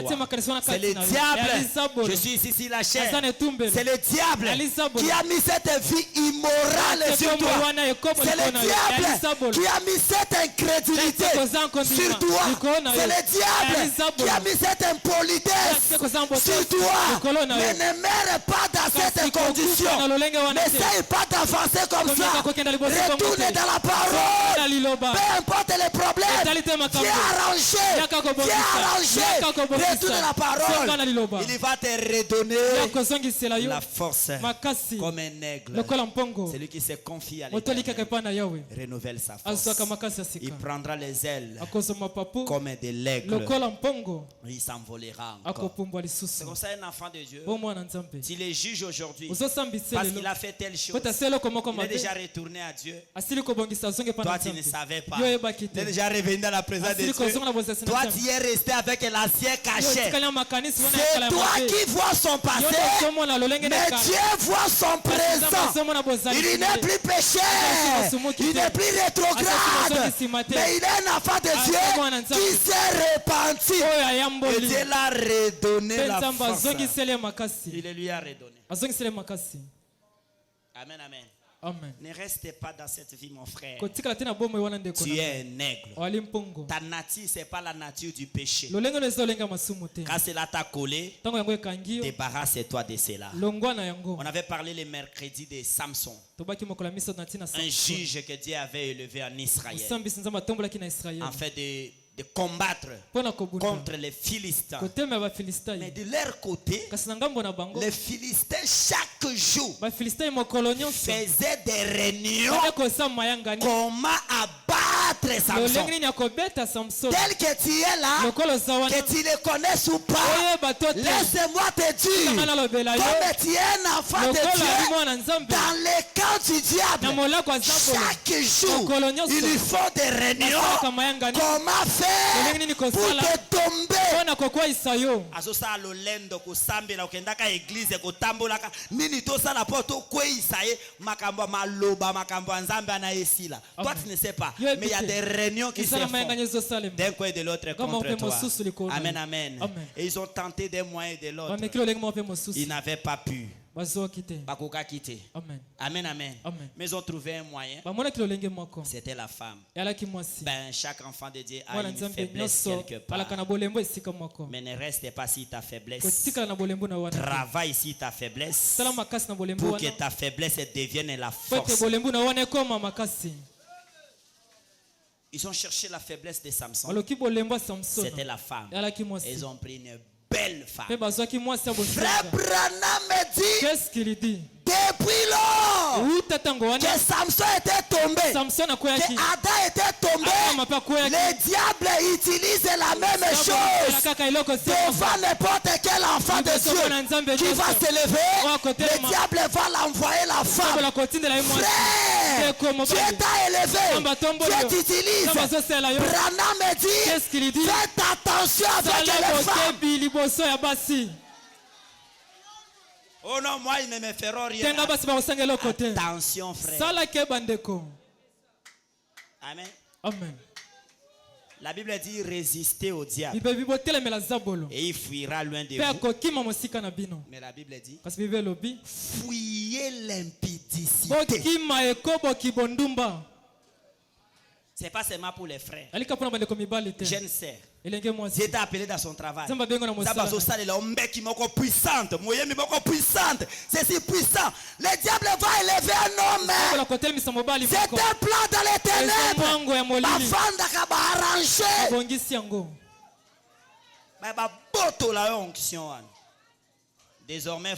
C'est le diable. Je suis ici sur la chair. C'est le diable qui a mis cette vie immorale sur toi. C'est le diable qui a mis cette incrédulité sur toi. C'est le diable qui a mis cette impolitesse sur toi. Mais ne meurs pas dans cette condition. N'essaye pas d'avancer comme ça. Retourne dans la parole. Peu importe les problèmes. Viens arranger. Retourne dans la parole. Il va te redonner la force comme un aigle. Celui qui se confie à l'Éternel renouvelle sa force. Il prendra les ailes comme de l'aigle. Il s'envolera encore. C'est comme ça un enfant de Dieu. S'il est juge aujourd'hui parce qu'il a fait telle chose, il est déjà retourné à Dieu. Toi tu ne savais pas. Tu es déjà revenu dans la présence de Dieu. Toi tu es resté avec l'ancien cachet. C'est toi qui vois son passé, mais Dieu voit son présent. Il n'est plus pécheur, il n'est plus rétrograde, mais il est un enfant de Dieu qui s'est repenti. Et Dieu l'a redonné la force. Il lui a redonné. Amen, amen. Amen. Ne restez pas dans cette vie, mon frère. Tu es un aigle. Ta nature, ce n'est pas la nature du péché. Quand cela t'a collé, débarrasse-toi de cela. On avait parlé le mercredi de Samson, un juge que Dieu avait élevé en Israël, en fait de combattre contre les Philistins. Mais de leur côté, les Philistins chaque jour faisaient des réunions comment abattre Samson. Tel que tu es là, que tu le connais ou pas, laisse-moi te dire, comme tu es un enfant de Dieu, dans le camp du diable, chaque jour, il faut des réunions comment faire pour te tomber. Azosala lolendo kusambela ukendaka église kutambolaka nini tosala poto kweisaye makambo maloba makambo nzambe na esila. Toi tu ne sais pas, mais il y a des réunions qui se font d'un côté et de l'autre contre toi. Amen, amen. Et ils ont tenté des moyens de l'autre. Ils n'avaient pas pu. Amen. Amen, amen. Mais ils ont trouvé un moyen. C'était la femme. Ben, chaque enfant de Dieu a une faiblesse quelque part. Mais ne reste pas si ta faiblesse. Travaille si ta faiblesse pour que ta faiblesse devienne la force. Ils ont cherché la faiblesse de Samson. C'était la femme. Et ils ont pris une belle femme. Frère Branham me dit, qu'est-ce qu'il dit? depuis lors que Samson était tombé, que Adam était tombé, le diable utilise la même chose devant n'importe quel enfant de Dieu qui va se lever. Le diable va l'envoyer la femme. Frère, Dieu t'a élevé, Dieu t'utilise. Branham me dit, faites attention avec les femmes. Oh non, moi ils ne me feront rien. Attention, frère. Amen. Amen. La Bible dit résister au diable et il fuira loin de vous. Mais la Bible dit fuyez l'impudicité. C'est pas seulement pour les frères. Jeune sœur. Dieu t'a appelé dans son travail. C'est si puissant. Le diable va élever un homme. C'est un plan dans les ténèbres. Désormais,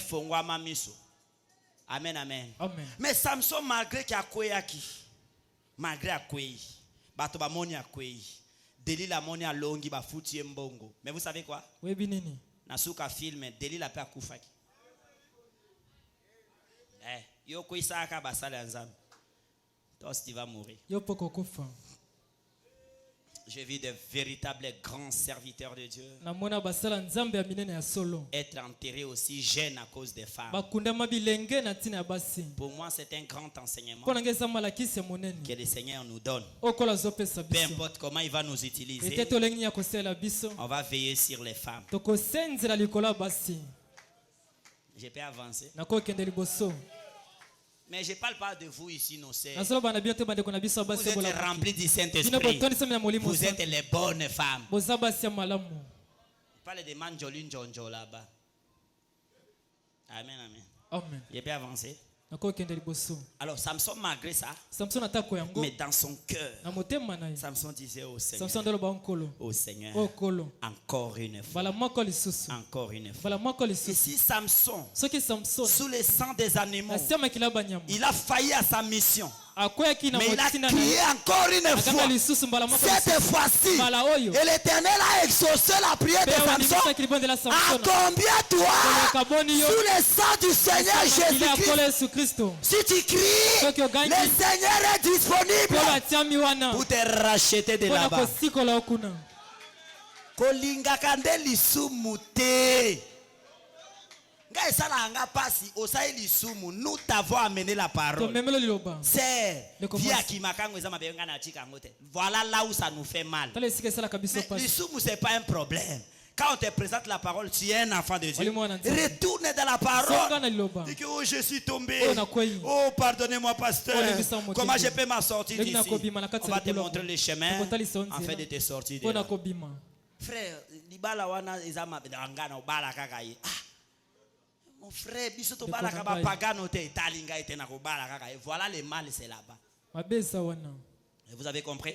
amen, amen. Mais Samson, malgré qu'il a Koyaki, malgré Akoyi, Batoba Moni Akoyi, Delila Moni Alongi Bafuti Mbongo. Mais vous savez quoi? Nasuka film, Delila pe akufaki. Yo Koisaka basale anzam. Toi tu vas mourir. Je vis de véritables grands serviteurs de Dieu être enterrés aussi jeunes à cause des femmes. Pour moi, c'est un grand enseignement que le Seigneur nous donne. Peu importe comment il va nous utiliser, on va veiller sur les femmes. Je peux avancer. Mais je ne parle pas de vous ici, nos sœurs. Vous êtes remplis du Saint-Esprit. Vous êtes les bonnes femmes. Parlez de Manjolin Jonjo là-bas. Amen, amen. Amen. Je peux avancer. Alors Samson, malgré ça, mais dans son cœur, Samson disait au Seigneur, encore une fois, encore une fois. Ici Samson, sous le sang des animaux, il a failli à sa mission. Mais il a crié encore une fois. Cette fois-ci, et l'Éternel a exaucé la prière de Samson. À combien toi, sous le sang du Seigneur Jésus-Christ, si tu cries, le Seigneur est disponible pour te racheter de là-bas. Kolinga kande lisumu te. Nous t'avons amené la parole. Voilà là où ça nous fait mal. L'isumu, ce n'est pas un problème. Quand on te présente la parole, tu es un enfant de Dieu. Retourne dans la parole. Dis que oh, je suis tombé. Oh, pardonnez-moi, pasteur. Comment je peux m'en sortir d'ici? On va te montrer le chemin afin de te sortir de là. Frère, mon frère, voilà le mal, c'est là-bas. Vous avez compris?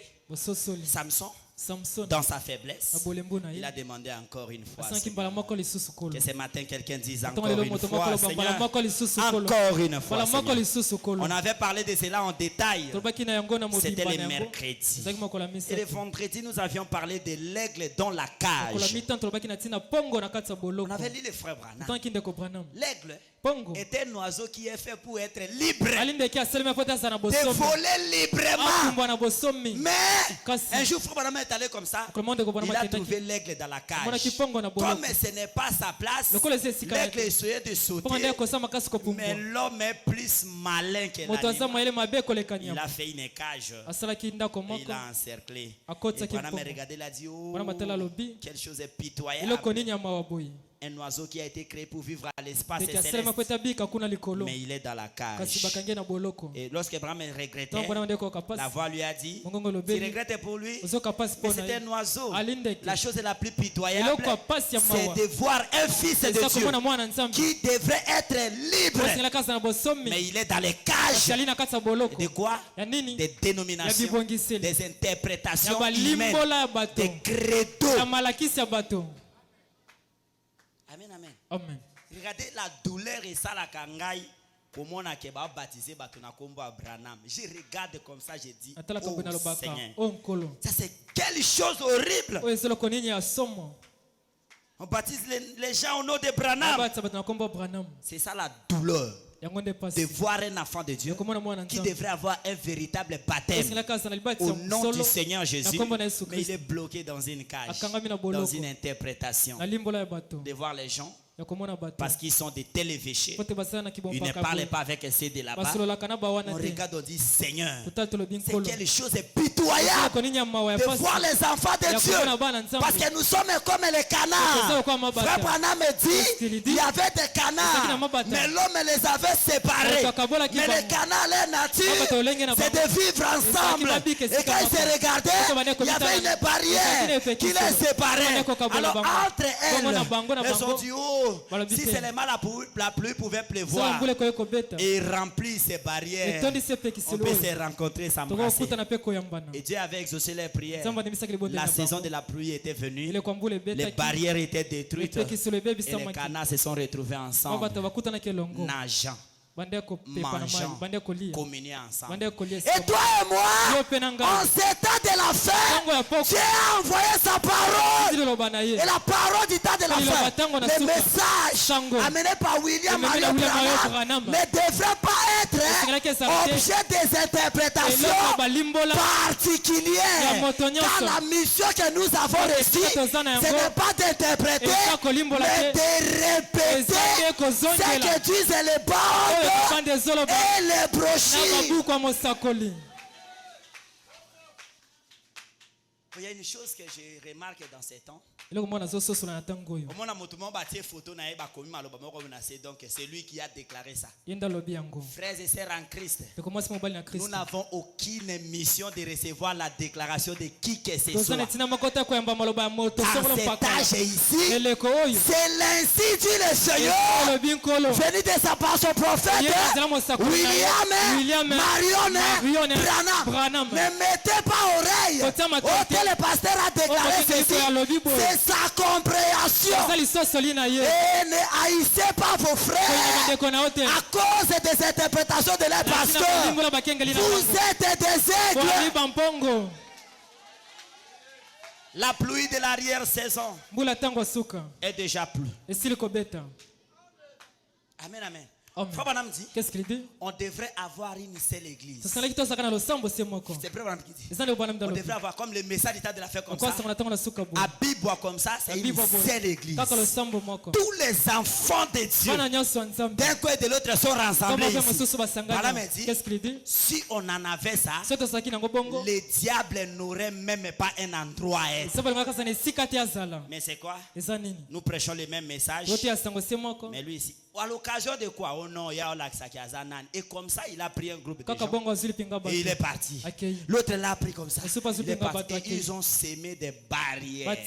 Samson, dans sa faiblesse, il a demandé encore une fois. Que ce matin quelqu'un dise encore une fois, Seigneur, encore une fois, Seigneur. On avait parlé de cela en détail. C'était le mercredi. Et le vendredi, nous avions parlé de l'aigle dans la cage. On avait lu le frère Branham. L'aigle est un oiseau qui est fait pour être libre, de voler librement. Mais un jour, frère Branham est allé comme ça. Il a trouvé l'aigle dans la cage. Comme ce n'est pas sa place, l'aigle essayait de sauter. Mais l'homme est plus malin que l'animal. Il a fait une cage. Et il a encerclé. Et Branham a regardé, il a dit, oh, quelque chose est pitoyable. Un oiseau qui a été créé pour vivre à l'espace céleste. Mais il est dans la cage. Et lorsque Branham regrettait, la voix lui a dit, tu regrettes pour lui, mais c'est un oiseau. La chose la plus pitoyable, c'est de voir un fils de Dieu qui devrait être libre. Mais il est dans les cages. De quoi? Des dénominations, des interprétations humaines, des credos. Amen, amen. Amen. Regardez la douleur et ça la kangai. Comment on a baptisé Batuna Kombo Branham. Je regarde comme ça, je dis, oh Seigneur, ça c'est quelque chose horrible. On baptise les gens au nom de Branham. C'est ça la douleur. De voir un enfant de Dieu qui devrait avoir un véritable baptême au nom du Seigneur Jésus, mais il est bloqué dans une cage, dans une interprétation. De voir les gens, parce qu'ils sont des tels évêchés, ils ne parlent pas avec ceux de là-bas. On regarde, on dit Seigneur, c'est quelque chose de pitoyable de voir les enfants de Dieu, parce que nous sommes comme les canards. Frère Branham me dit, il y avait des canards, mais l'homme les avait séparés. Mais les canards, leur nature, c'est de vivre ensemble. Et quand ils se regardaient, il y avait une barrière qui les séparait. Alors entre elles, elles ont dit, oh, si c'est le mal, la pluie pouvait pleuvoir et remplir ces barrières, on peut se rencontrer, s'embrasser. Et Dieu avait exaucé les prières. La saison de la pluie était venue, les barrières étaient détruites et les canards se sont retrouvés ensemble, nageant, mangeant, communiant ensemble. Et toi et moi, en ces temps de la fin, Dieu a envoyé sa parole. Et la parole du temps de la fin, le message amené par William Marion Branham ne devrait pas être objet des interprétations particulières. Car la mission que nous avons reçue, ce n'est pas d'interpréter, mais de répéter ce que disent les bandes et les brochures. Il y a une chose que je remarque dans ces temps. Donc c'est lui qui a déclaré ça. Frères et sœurs en Christ, nous n'avons aucune mission de recevoir la déclaration de qui que ce soit. À cet âge ici, c'est l'ainsi dit le Seigneur, venu de sa part son prophète William Marion Branham. Ne mettez pas oreille au tel pasteur a déclaré ceci. C'est sa compréhension. Et ne haïssez pas vos frères à cause des interprétations de leur pasteur. Vous êtes des aigles. La pluie de l'arrière-saison est déjà plu. Amen, amen. Qu'est-ce qu'il dit? On devrait avoir une seule église. C'est vrai, on devrait avoir comme le message d'État de la fête comme ça. À Bible comme ça, c'est une seule église. Tous les enfants de Dieu d'un côté et de l'autre sont rassemblés ici. Voilà, mais dit, si on en avait ça, le diable n'aurait même pas un endroit à être. Mais c'est quoi? Nous prêchons le même message. Mais lui ici, à l'occasion de quoi? Oh non, il y a et comme ça, il a pris un groupe de gens et il est parti. L'autre l'a pris comme ça. Il est parti. Et ils ont semé des barrières. Des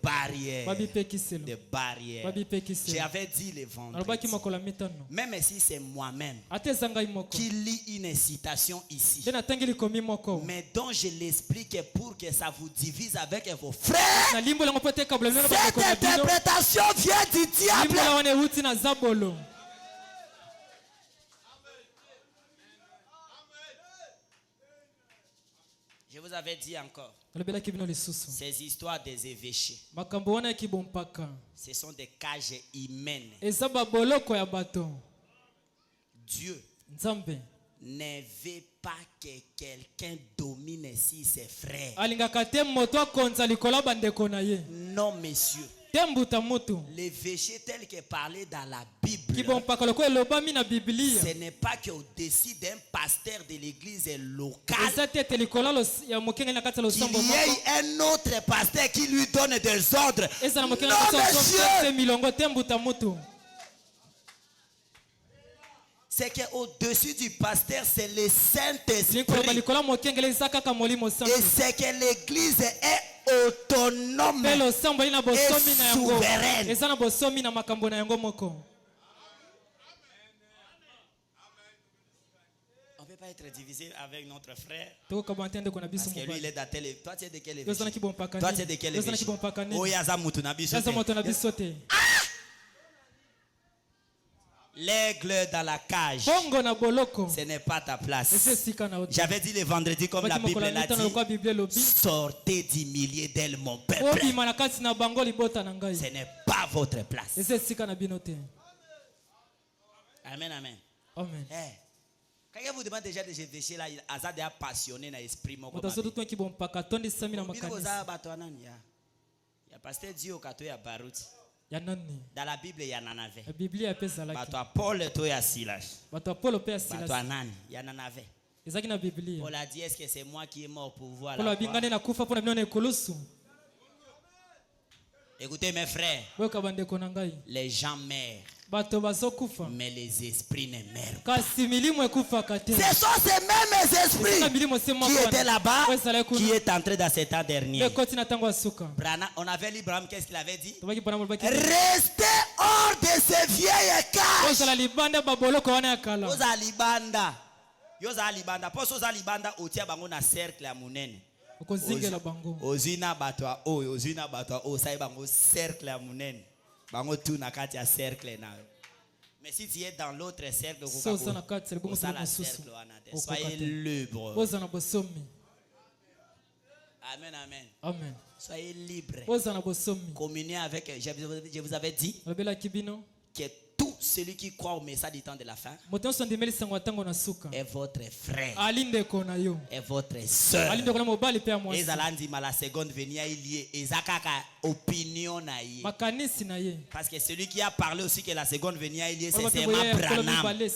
barrières. Des barrières. J'avais dit les vendredis. Même si c'est moi-même qui lis une citation ici, mais dont je l'explique pour que ça vous divise avec vos frères, cette interprétation vient du diable. Je vous avais dit encore, ces histoires des évêchés, ce sont des cages humaines. Dieu ne veut pas que quelqu'un domine sur ses frères. Non, messieurs. L'évêché tel que parlé dans la Bible, ce n'est pas qu'au-dessus d'un pasteur de l'église locale, qu'il y ait un autre pasteur qui lui donne des ordres. Non, monsieur. C'est qu'au-dessus du pasteur, c'est le Saint-Esprit. Et c'est que l'église est autonome et souveraine. On ne peut pas être divisé avec notre frère. Parce que lui, il est d'attelle. Toi, tu es de quel évêché? Toi, tu es de quel évêché? Oh, l'aigle dans la cage, ce n'est pas ta place. J'avais dit le vendredi, comme la Bible l'a dit, sortez du milieu d'elle, mon peuple. Ce n'est pas votre place. Amen, amen. Quand vous demandez déjà de évêcher là, Azad est passionné dans l'esprit. Il y a pasteur Dieu au ya Baruti. Dans la Bible, il y en avait. Paul et Silas. Nani, il y en avait. Paul a dit, est-ce que c'est moi qui est mort pour voir la croix? Écoutez mes frères, les gens meurent, mais les esprits ne meurent pas. Ce sont ces mêmes esprits qui étaient là-bas, qui est entré dans ces temps derniers. On avait lu Branham, qu'est-ce qu'il avait dit? Restez hors de ces vieilles cages. Cercle à Munene. Ozina batwa ça bango cercle à Munene. Bango tout na kati ya cercle na. Mais si tu es dans l'autre cercle, soyez libre. Amen, amen. Amen. Soyez libre. Communiez avec. Je vous avais dit que tous celui qui croit au message du temps de la fin est votre frère, est votre soeur. Et la seconde venue, il y a opinion. Parce que celui qui a parlé aussi que la seconde venue, c'est Branham.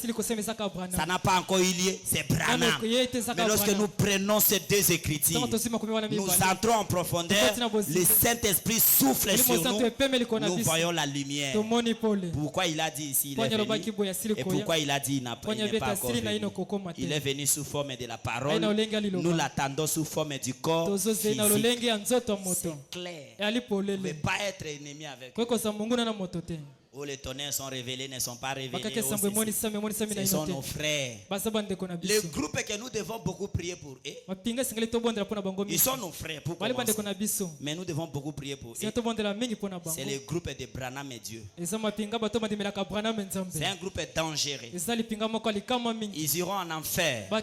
Ça n'a pas encore eu lieu, c'est Branham. Mais lorsque nous prenons ces deux écritures, nous entrons en profondeur, le Saint-Esprit souffle sur nous, nous voyons la lumière. Pourquoi il a dit ici, il est venu, et pourquoi il a dit il n'est pas encore venu. Il est venu sous forme de la parole, nous l'attendons sous forme du corps physique. C'est clair. Vous ne pouvez pas être ennemi avec eux. Où les tonnerres sont révélés, ne sont pas révélés. Ce sont nos frères. Le groupe que nous devons beaucoup prier pour eux. Ils sont nos frères pour commencer. Mais nous devons beaucoup prier pour eux. C'est le groupe de Branham et Dieu. C'est un groupe dangereux. Ils iront en enfer. Et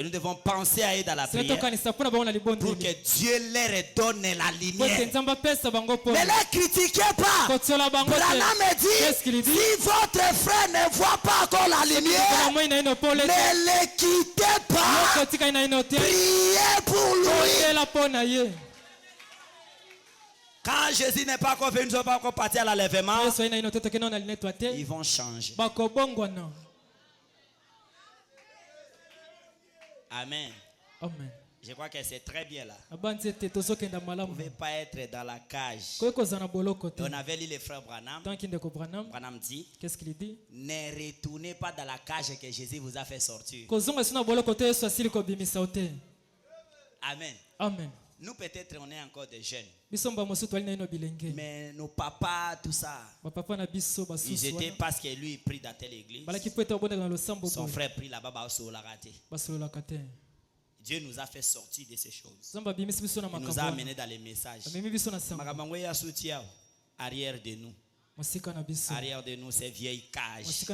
nous devons penser à eux dans la prière pour que Dieu leur donne la lumière. Ne les critiquez pas. Branham dit, si votre frère ne voit pas encore la lumière, ne les quittez pas. Priez pour lui. Quand Jésus n'est pas encore venu, nous ne sommes pas encore partis à l'enlèvement, ils vont changer. Amen. Amen. Je crois que c'est très bien là. Vous ne pouvez pas être dans la cage. On avait lu le frère Branham. Branham dit, qu'est-ce qu'il dit? Ne retournez pas dans la cage que Jésus vous a fait sortir. Amen. Amen. Nous peut-être on est encore des jeunes. Mais nos papas, tout ça, ils étaient parce que lui il prie dans telle église. Son frère prie là-bas, Dieu nous a fait sortir de ces choses. Il nous a amenés dans les messages. Arrière de nous. Arrière de nous, ces vieilles cages.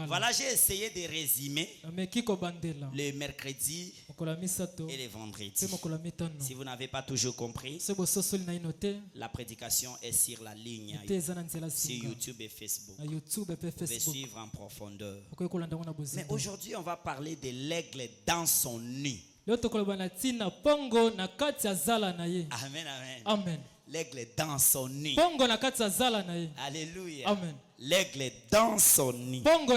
Voilà, j'ai essayé de résumer le mercredi et le vendredi. Si vous n'avez pas toujours compris, la prédication est sur la ligne, sur YouTube et Facebook. Vous pouvez suivre en profondeur. Mais aujourd'hui, on va parler de l'aigle dans son nid. Amen, amen. Amen. L'aigle dans son nid. Alléluia. Amen. L'aigle dans son nid. On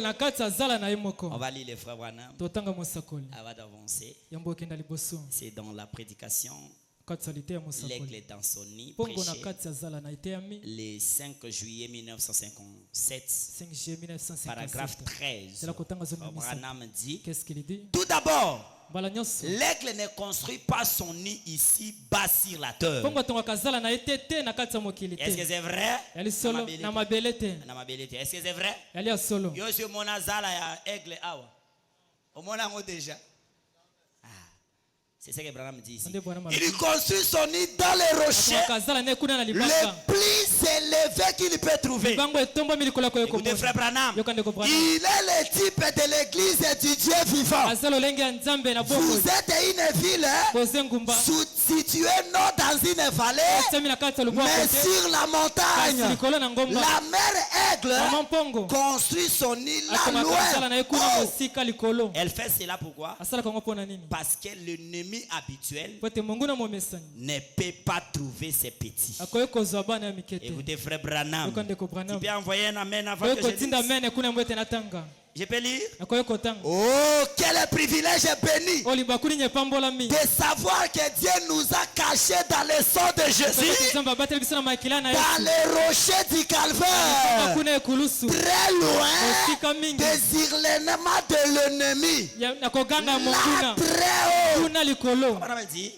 va lire les frères Branham. Avant d'avancer, c'est dans la prédication. L'aigle dans son nid, prêché le 5 juillet 1957, paragraphe 13. Branham dit, tout d'abord, l'aigle ne construit pas son nid ici bas sur la terre. Est-ce que c'est vrai? Est-ce que c'est vrai? Yo suis mon azala ya aigle awa. Au moins déjà. C'est ce que Branham dit ici. Il construit son nid dans les rochers les plus élevés qu'il peut trouver. Écoutez, frère Branham, il est le type de l'église du Dieu vivant. Vous êtes une ville située non dans une vallée, mais sur la montagne. La mère aigle construit son nid là loin. Elle fait cela pourquoi? Parce que l'ennemi habituel ne peut pas trouver ses petits. Écoutez, frère Branham, tu peux envoyer un amen avant que je dise. Je peux lire? Oh, quel privilège béni de savoir que Dieu nous a cachés dans le sang de Jésus, dans les rochers du Calvaire, très loin des hurlements de l'ennemi, là très haut.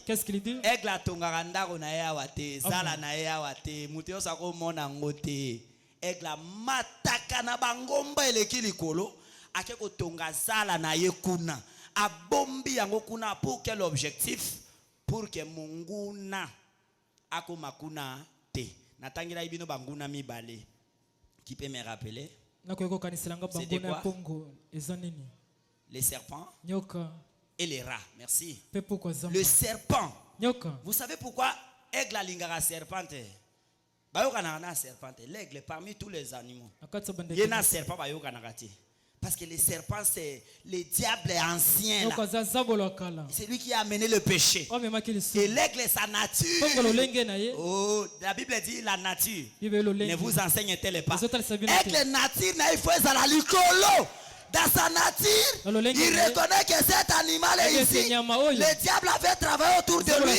Qu'est-ce qu'il dit? Aigle a tongara ndako na ye awate, zala na ye awate, muteyo sako mona ngote. Aigle a mataka na bangomba eleki likolo. Akeko tonga zala na ye kuna. Abombi yango kuna pour quel objectif? Pour que munguna ako makuna te. Natangira ibino banguna mibale. Qui peut me rappeler? C'était quoi? Les serpents et les rats. Merci. Le serpent. Vous savez pourquoi aigle a lingara serpente? L'aigle parmi tous les animaux. Il y a un serpent. Parce que les serpents, c'est le diable ancien. C'est lui qui a amené le péché. Et l'aigle, sa nature. Oh, la Bible dit la nature. Ne vous enseigne-t-elle pas? Aigle nature, il faut la lucolo. Dans sa nature, il reconnaît que cet animal est ici. Le diable avait travaillé autour de lui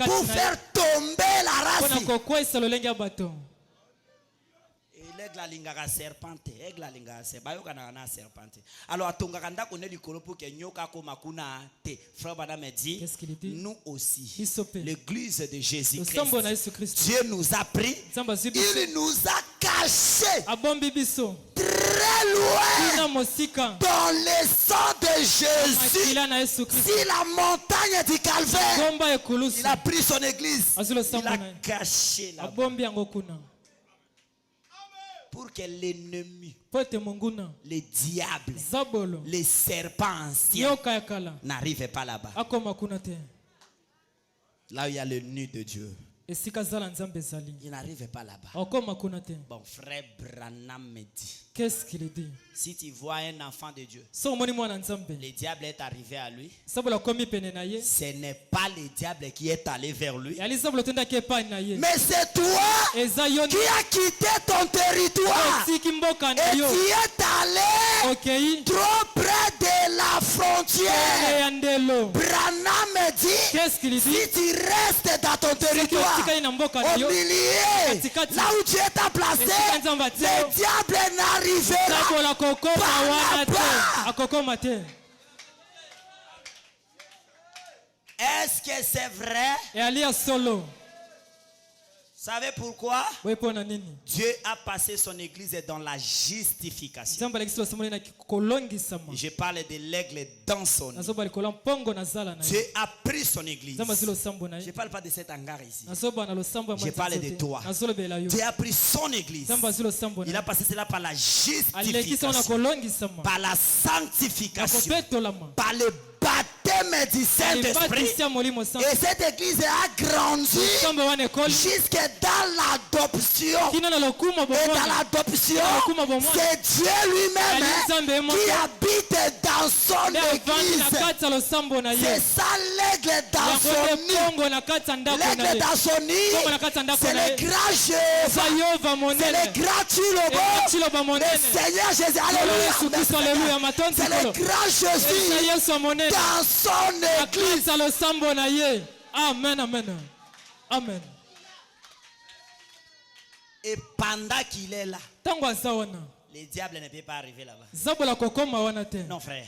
pour faire tomber la race. L'aigle a lingara serpente, aigle a lingara serpente. Alors, Tongakanda connaît du colo pour que Nyoka Komakuna te. Frère Bana me dit, nous aussi, l'église de Jésus-Christ, Dieu nous a pris, il nous a cachés très loin dans le sang de Jésus. Si la montagne du Calvaire, il a pris son église, il a caché la pour que l'ennemi, les diables, les serpents anciens n'arrivent pas là-bas. Là où il y a le nid de Dieu. Il n'arrive pas là-bas. Bon, frère Branham me dit. Qu'est-ce qu'il dit? Si tu vois un enfant de Dieu, le diable est arrivé à lui. Ce n'est pas le diable qui est allé vers lui. Mais c'est toi qui as quitté ton territoire et qui est allé trop près de la frontière. Branham me dit, si tu restes dans ton territoire, au milieu, là où tu es placé, le diable n'arrivera pas là-bas. Est-ce que c'est vrai? Savez pourquoi? Dieu a passé son église dans la justification. Je parle de l'aigle dans son nid. Dieu a pris son église. Je ne parle pas de cet hangar ici. Je parle de toi. Dieu a pris son église. Il a passé cela par la justification, par la sanctification, par le baptême du Saint-Esprit. Et cette église a grandi jusque dans l'adoption. Et dans l'adoption, c'est Dieu lui-même qui habite dans son église. C'est ça l'aigle dans son nid. L'aigle dans son nid, c'est le grand Jéhovah. C'est le grand Tulobo. Le Seigneur Jésus. Alléluia. C'est le grand Jésus dans son église. Amen, amen. Amen. Et pendant qu'il est là, les diables ne peuvent pas arriver là-bas. Non, frère.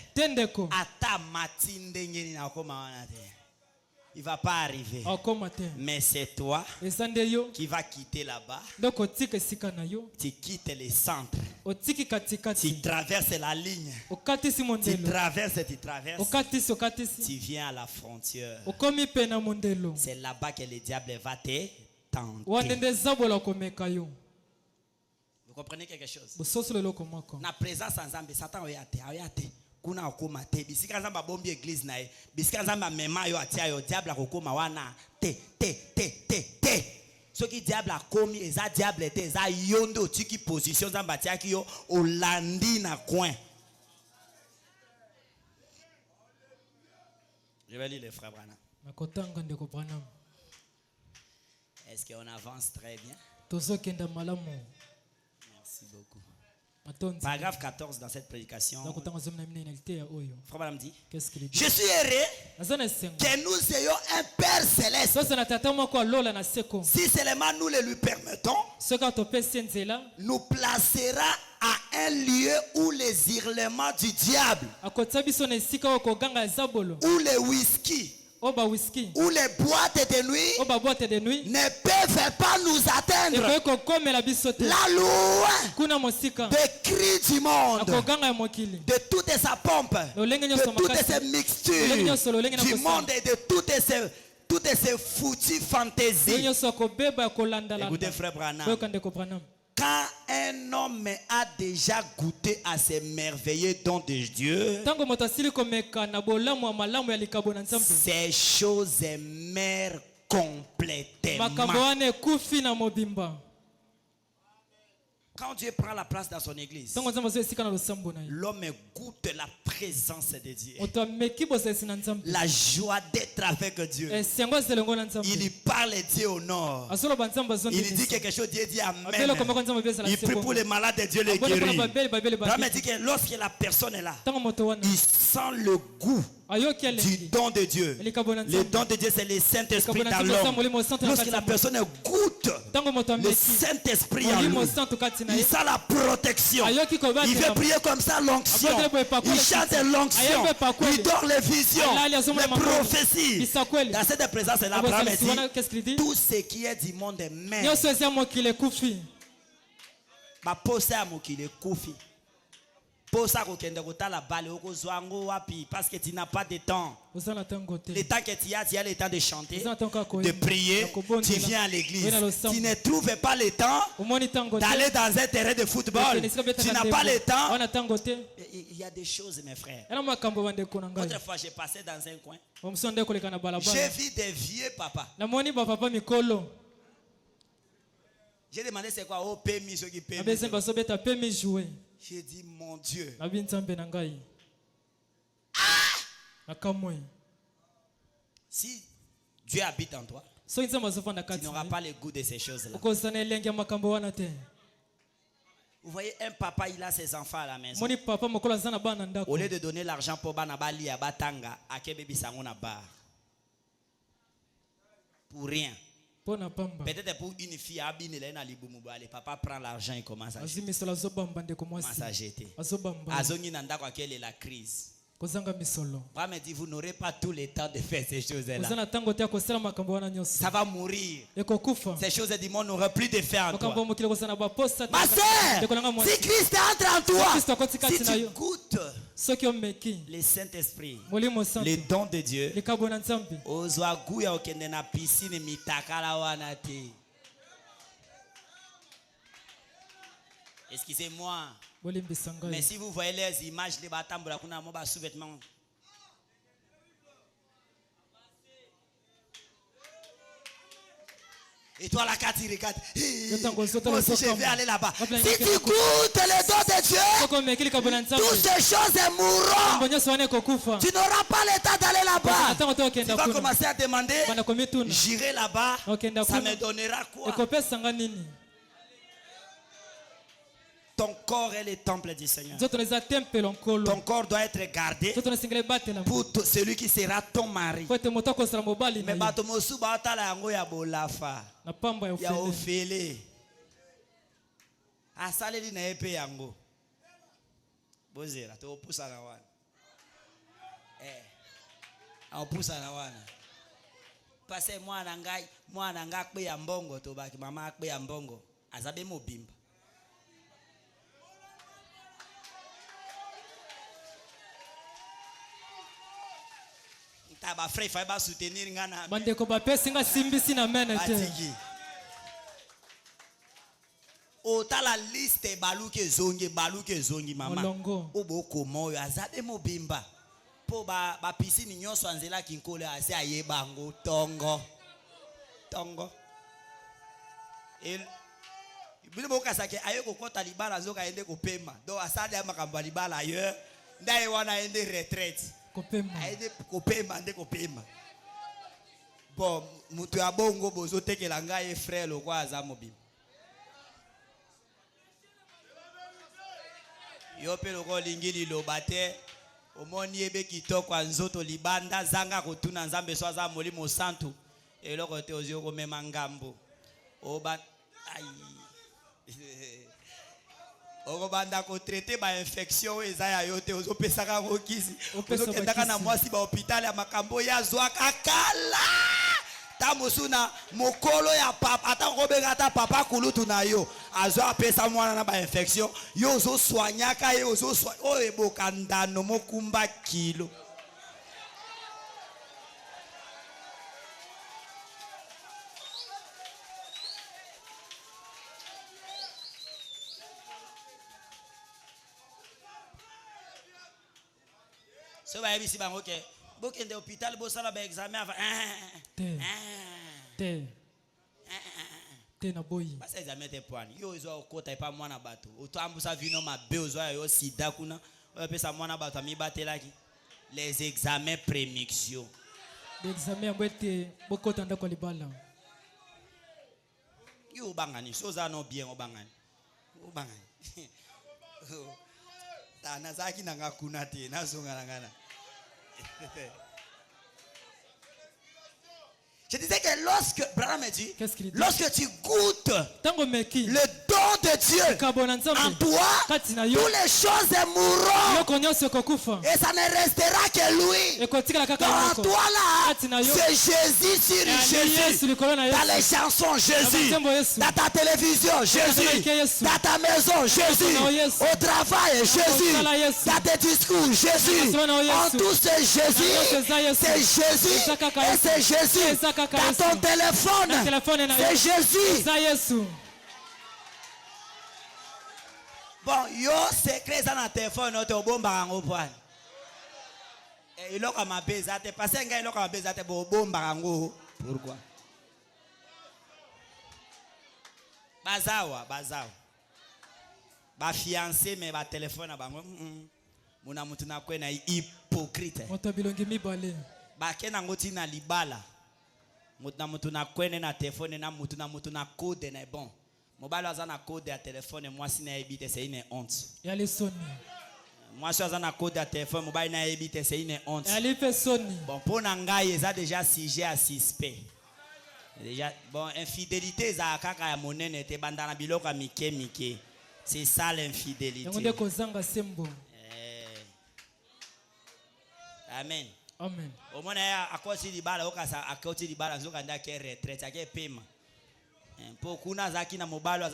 Il ne va pas arriver. Mais c'est toi qui vas quitter là-bas. Tu quittes les centres. Tu traverses la ligne. Tu traverses. Tu viens à la frontière. C'est là-bas que le diable va te tenter. Vous comprenez quelque chose? La présence en Zambie, Satan oyate. Kuna okoma te bisika nzamba bombi église nae bisika nzamba mema yo atia yo diable akokoma wana te ce qui diable akomi eza diable te eza yondo tiki position nzamba tia ki yo olandi na coin. Je vais lire les frères Branham. Est-ce qu'on avance très bien? Merci beaucoup. Paragraphe 14 dans cette prédication. Frère Branham dit, je suis heureux que nous ayons un Père céleste. Si seulement nous le lui permettons, nous placera à un lieu où les hurlements du diable, où les whisky, où les boîtes de nuit ne peuvent pas nous atteindre. La loin des cris du monde, de toutes ces pompes, de toutes ces mixtures du monde et de toutes ces foutues fantaisies. Écoutez, frère Branham. Quand un homme a déjà goûté à ces merveilleux dons de Dieu, ces choses meurent complètement. Quand Dieu prend la place dans son église, l'homme goûte la présence de Dieu. La joie d'être avec Dieu. Il parle Dieu au nord. Il dit quelque chose, Dieu dit Amen. Il prie pour les malades, Dieu les guérit. Il dit que lorsque la personne est là, il sent le goût du don de Dieu. Le don de Dieu, c'est le Saint-Esprit dans l'homme. Lorsque la personne goûte le Saint-Esprit en lui, il sent la protection. Il veut prier comme ça, l'onction. Il chante l'onction. Il dort les visions, les prophéties. Dans cette présence-là, Abraham dit tout ce qui est du monde est même. Parce que tu n'as pas de temps. Le temps que tu as le temps de chanter, de prier. Tu viens à l'église. Tu ne trouves pas le temps d'aller dans un terrain de football. Tu n'as pas le temps. Il y a des choses, mes frères. Autrefois, j'ai passé dans un coin. J'ai vu des vieux papas. J'ai demandé c'est quoi? Oh, PMI, ceux qui PMI. J'ai dit, mon Dieu. Si Dieu habite en toi, tu n'auras pas le goût de ces choses-là. Vous voyez, un papa, il a ses enfants à la maison. Au lieu de donner l'argent pour Banabali à Batanga, à Kebebi Sangona Bar. Pour rien. Peut-être pour une fille, le papa prend l'argent et commence à jeter. Azongi nanda kwa kele la crise. Moi me dit vous n'aurez pas tout le temps de faire ces choses-là. Ça va mourir. Ces choses du monde n'auront plus de faire en toi. Ma sœur, si Christ entre en toi, si tu goûtes le Saint-Esprit, les dons de Dieu, excusez-moi, mais si vous voyez les images de Batambula, kuna moba sous-vêtements. Et toi, la carte, il regarde. Moi aussi, je vais aller là-bas. Si tu goûtes les dons de Dieu, toutes ces choses mourront. Tu n'auras pas le temps d'aller là-bas. Tu vas commencer à demander. J'irai là-bas. Ça me donnera quoi? Ton corps est le temple du Seigneur. Ton corps doit être gardé pour celui qui sera ton mari. Mais batomosu baotala yango ya bolafa. Ya ofele. Asaleli na epe yango. Bozera to opusa na wana. Opusa na wana. Pase mwana nga akpe ya mbongo to baki mama akpe ya mbongo. Azabe mobimba. Ba frère fa ba soutenir ngana bandeko ba pesinga simbisi na mene te ota la liste baluke zongi mama oboko moyo azabe mobimba po ba pisini nyonso anzela kinkole ase ayebango tongo el bile boka sake ayeko kota libala zoka ende kopema do asade ya makambo libala aye ndaye wana ende retraite kopema. Bon, mutu ya bongo bozo tekela ngai frère lokwa aza mobimba. Yo pe loko lingili lobate omoni ebe kitoko nzoto libanda zanga kotuna nzambe so aza molimo santu eloko te ozio ko mema ngambo. Oba ai Orobanda ko traiter ba infection ezaya yote ozopesaka ngokisi ozokendaka na mwasi ba hôpital ya makambo ya zwa kakala tamusuna mokolo ya papa atakobeka ata papa kulutu na yo azwa pesa mwana na ba infection yo ozoswanyaka ye ozoswa o eboka ndano mokumba kilo. So va ici bango ke bokende hôpital bo sala ba examen avant Basa examen te poani. Yo izo okota pa mwana bato. Oto ambusa vino mabe ozo yo sida kuna. Oyo pesa mwana bato ami batelaki. Les examens prémixio. Les examens ambete bokota ndako libala. Yo bangani soza no bien obangani. Obangani. Ta nazaki nanga kuna te nazonga ngana. Je disais que lorsque, Branham me dit, lorsque tu goûtes le don de Dieu en toi, toutes les choses mourront et ça ne restera que lui. Dans toi là, c'est Jésus sur Jésus. Dans les chansons, Jésus. Dans ta télévision, Jésus. Dans ta maison, Jésus. Au travail, Jésus. Dans tes discours, Jésus. En tout, c'est Jésus. C'est Jésus. Et c'est Jésus. Dans ton téléphone, c'est Jésus. Bon, yo secret ça dans téléphone, tu es bon barango poil. Et il a ma beza, tu passé un gars, il a ma beza, tu es bon barango. Pourquoi? Bazawa. Ba fiancé mais ba téléphone à bango. Muna mutuna kwena hypocrite. Motabilongi mibale. Ba kena ngoti na libala. Mutuna kwene na téléphone na mutuna code na bon. Mobile azana code ya téléphone moi si na ebite c'est une honte. Ya les soni. Moi si azana code ya téléphone mobile na ebite c'est une honte. Ya les fait soni. Bon pour ngai eza déjà sujet à suspect. Déjà bon infidélité za kaka ya monene te bandana biloka mike. C'est ça l'infidélité. Yango ko zanga sembo. Amen. Amen. Au moins akoti libala okasa akoti libala zoka ndake retraite ake pema. Pour kuna zaki na mobalo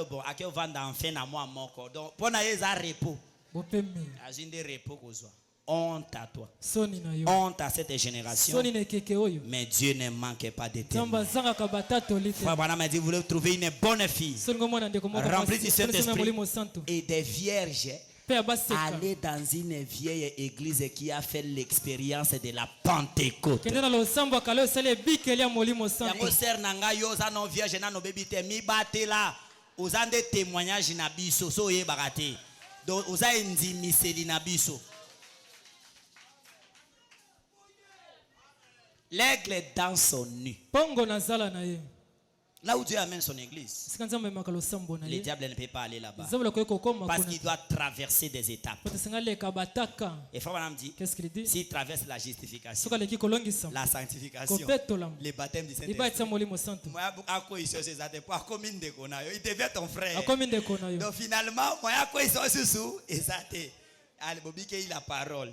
bon ake vanda en fin na moi moko. Donc pour na yeza repos. Bopemi. Azinde repos kozwa. Honte à toi. Soni na yo. Honte à cette génération. Soni ne keke oyo. Mais Dieu ne manque pas de témoins. Tamba zanga kabata tolite. Frère Branham m'a dit vous voulez trouver une bonne fille. Remplie du Saint-Esprit et des vierges. Aller dans une vieille église qui a fait l'expérience de la Pentecôte. Yango ser nanga yo za non vierge na no baby te mi batela ozande témoignage na biso so ye bagate. Donc oza endimiseli na biso. L'aigle dans son nid. Pongo nazala na ye. Là où Dieu amène son église, le diable ne peut pas aller là-bas. Parce qu'il doit traverser des étapes. Et Frère Branham dit, s'il traverse la justification, la sanctification, le baptême du Saint-Esprit, il devient ton frère. Donc finalement, il a la parole.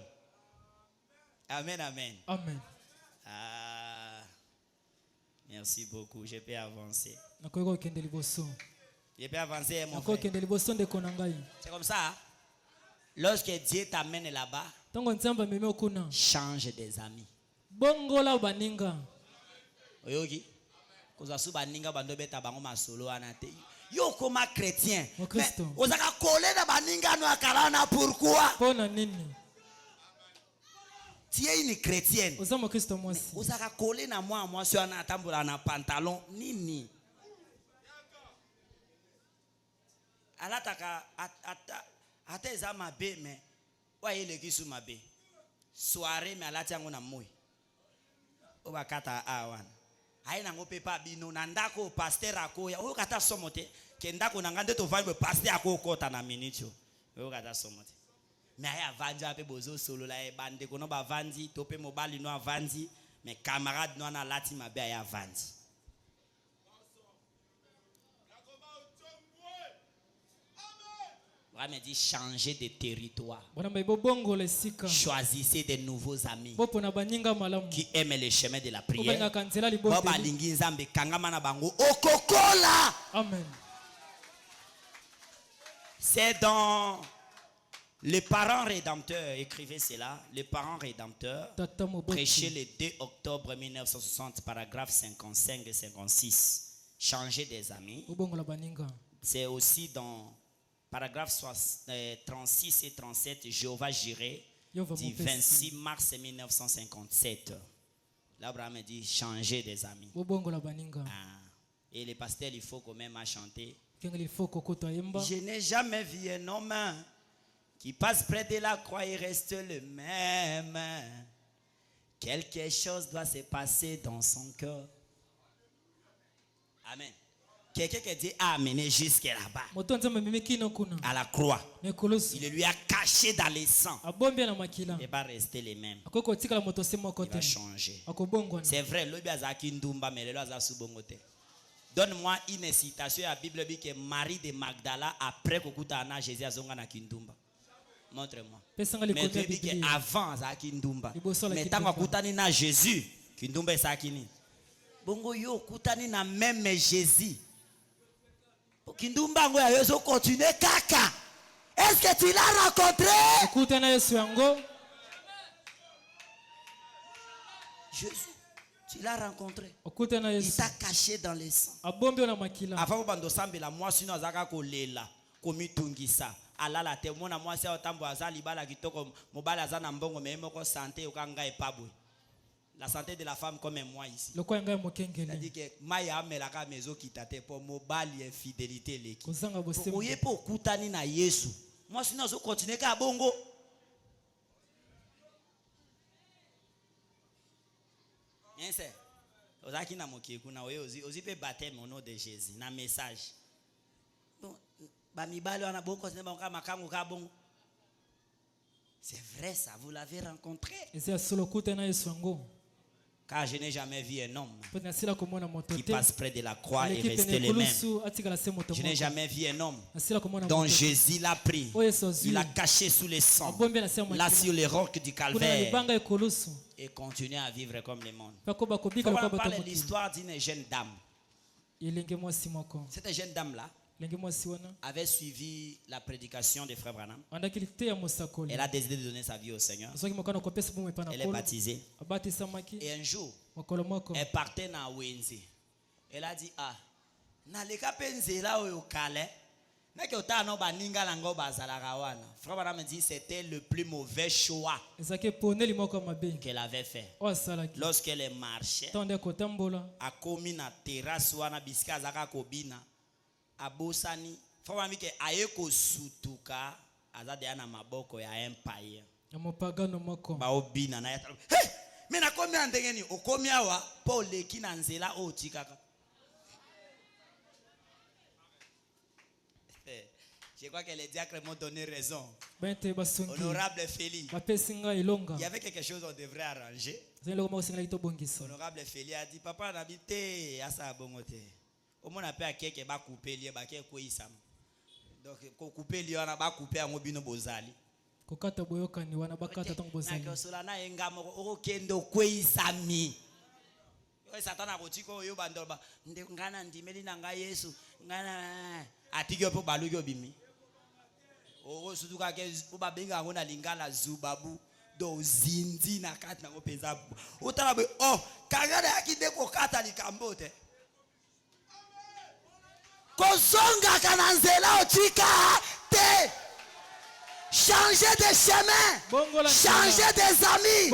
Amen, amen. Amen. Merci beaucoup, je peux avancer. Je peux avancer, mon frère. C'est comme ça. Lorsque Dieu t'amène là-bas, change des amis. Oyogi, kozasu baninga bando beta bango masolo anate. Yo koma chrétien. Mais ozaka coller na baninga no akalana pourquoi? Tu es une chrétienne. Ozaka coller na moi sur na tambola na pantalon nini. Alataka ata eza mabe mais wa ile kisu mabe. Soirée mais alati yango na moi. Obakata awana. Haina ngope pa bino na ndako pasteur akoya. Oyo kata somote ke ndako na ngande to vaibe pasteur akokota na minitio. Oyo kata somote. Mais aya vandi ape bozo solo la e bande kono ba vandi tope mobali no avandi mais camarade no na lati mabe aya vandi. On me dit changer de territoire. Choisissez de nouveaux amis qui aiment les chemins de la prière. Amen. C'est dans les parents rédempteurs, écrivez cela, les parents rédempteurs, prêché le 2 octobre 1960, paragraphe 55 et 56. Changer des amis. C'est aussi dans paragraphe 36 et 37, Jéhovah Jireh, du 26 mars 1957. Là, Abraham dit changer des amis. Et le pasteur, il faut quand même chanter. Je n'ai jamais vu un homme qui passe près de la croix et reste le même. Quelque chose doit se passer dans son cœur. Amen. Quelqu'un qui dit amené jusqu'à là-bas. À la croix. Il lui a caché dans les sangs. Il ne va pas rester les mêmes. Il va changer. C'est vrai, donne-moi une citation à la Bible que Marie de Magdala, après que Jésus a zonga na Kindumba. Montre-moi. Mais tu dis qu'avant, ça Kindumba. Mais tant que tu na Jésus, Kindumba est sakini. Bongo yo, kutani na même Jésus. Kindumba ngo ya yo continuer kaka. Est-ce que tu l'as rencontré? Kutana Yesu yango. Jésus. Tu l'as rencontré. Il t'a caché dans les sangs. Avant que tu la moi sinon azaka kolela komi tungisa alala te mona moi se otambo azali bala kitoko mobala azana mbongo memo ko santé okanga epabwe. La santé de la femme comme moi ici. C'est-à-dire que maya amelaka mezo kitate pour mobali infidélité leki. Oye po kutani na Yesu. Moi sinon zo continuer ka bongo. C'est au nom de Jésus. Un message. C'est vrai ça, vous l'avez rencontré. Car je n'ai jamais vu un homme qui passe près de la croix et reste le même. Je n'ai jamais vu un homme dont Jésus l'a pris. Il l'a caché sous les sangs, là sur les rocs du calvaire, et continue à vivre comme le monde. On va parler de l'histoire d'une jeune dame. Cette jeune dame-là avait suivi la prédication de Frère Branham. Elle a décidé de donner sa vie au Seigneur. Elle est baptisée. Et un jour, elle partait dans Wenze. Elle a dit, ah, naleka penze la o kale. Frère Branham dit c'était le plus mauvais choix qu'elle avait fait. Lorsqu'elle marchait, a commis na terrasse wana biska zaka kobina. Abosani, frère ami ke ayeko sutuka azade ana maboko ya empire. Ba obina na yata. Hey! Mais na komi andengeni okomi awa Paul leki na nzela o tikaka. Je crois que les diacres m'ont donné raison. Honorable Félix. Il y avait quelque chose qu'on devrait arranger. Honorable Félix a dit papa n'habite à sa bongote. Au moins, on a pu quelqu'un qui a coupé lié, qui a coupé ça. Donc, couper lié, on a coupé un mobile bozali. Kokata boyoka ni wana bakata tong bozali. Na kosola na engamo okendo kweisami. Yo satana kotiko yo bandoba. Ngana ndimeli nanga Yesu. Ngana atigyo po balugyo bimi. O sutuka ke ubabenga ngona lingala zubabu do zinzi na kati na ngopenza. Utala be oh kagada yakide kokata likambote. Kozonga kananzela otika te. Changer de chemin, changer des amis,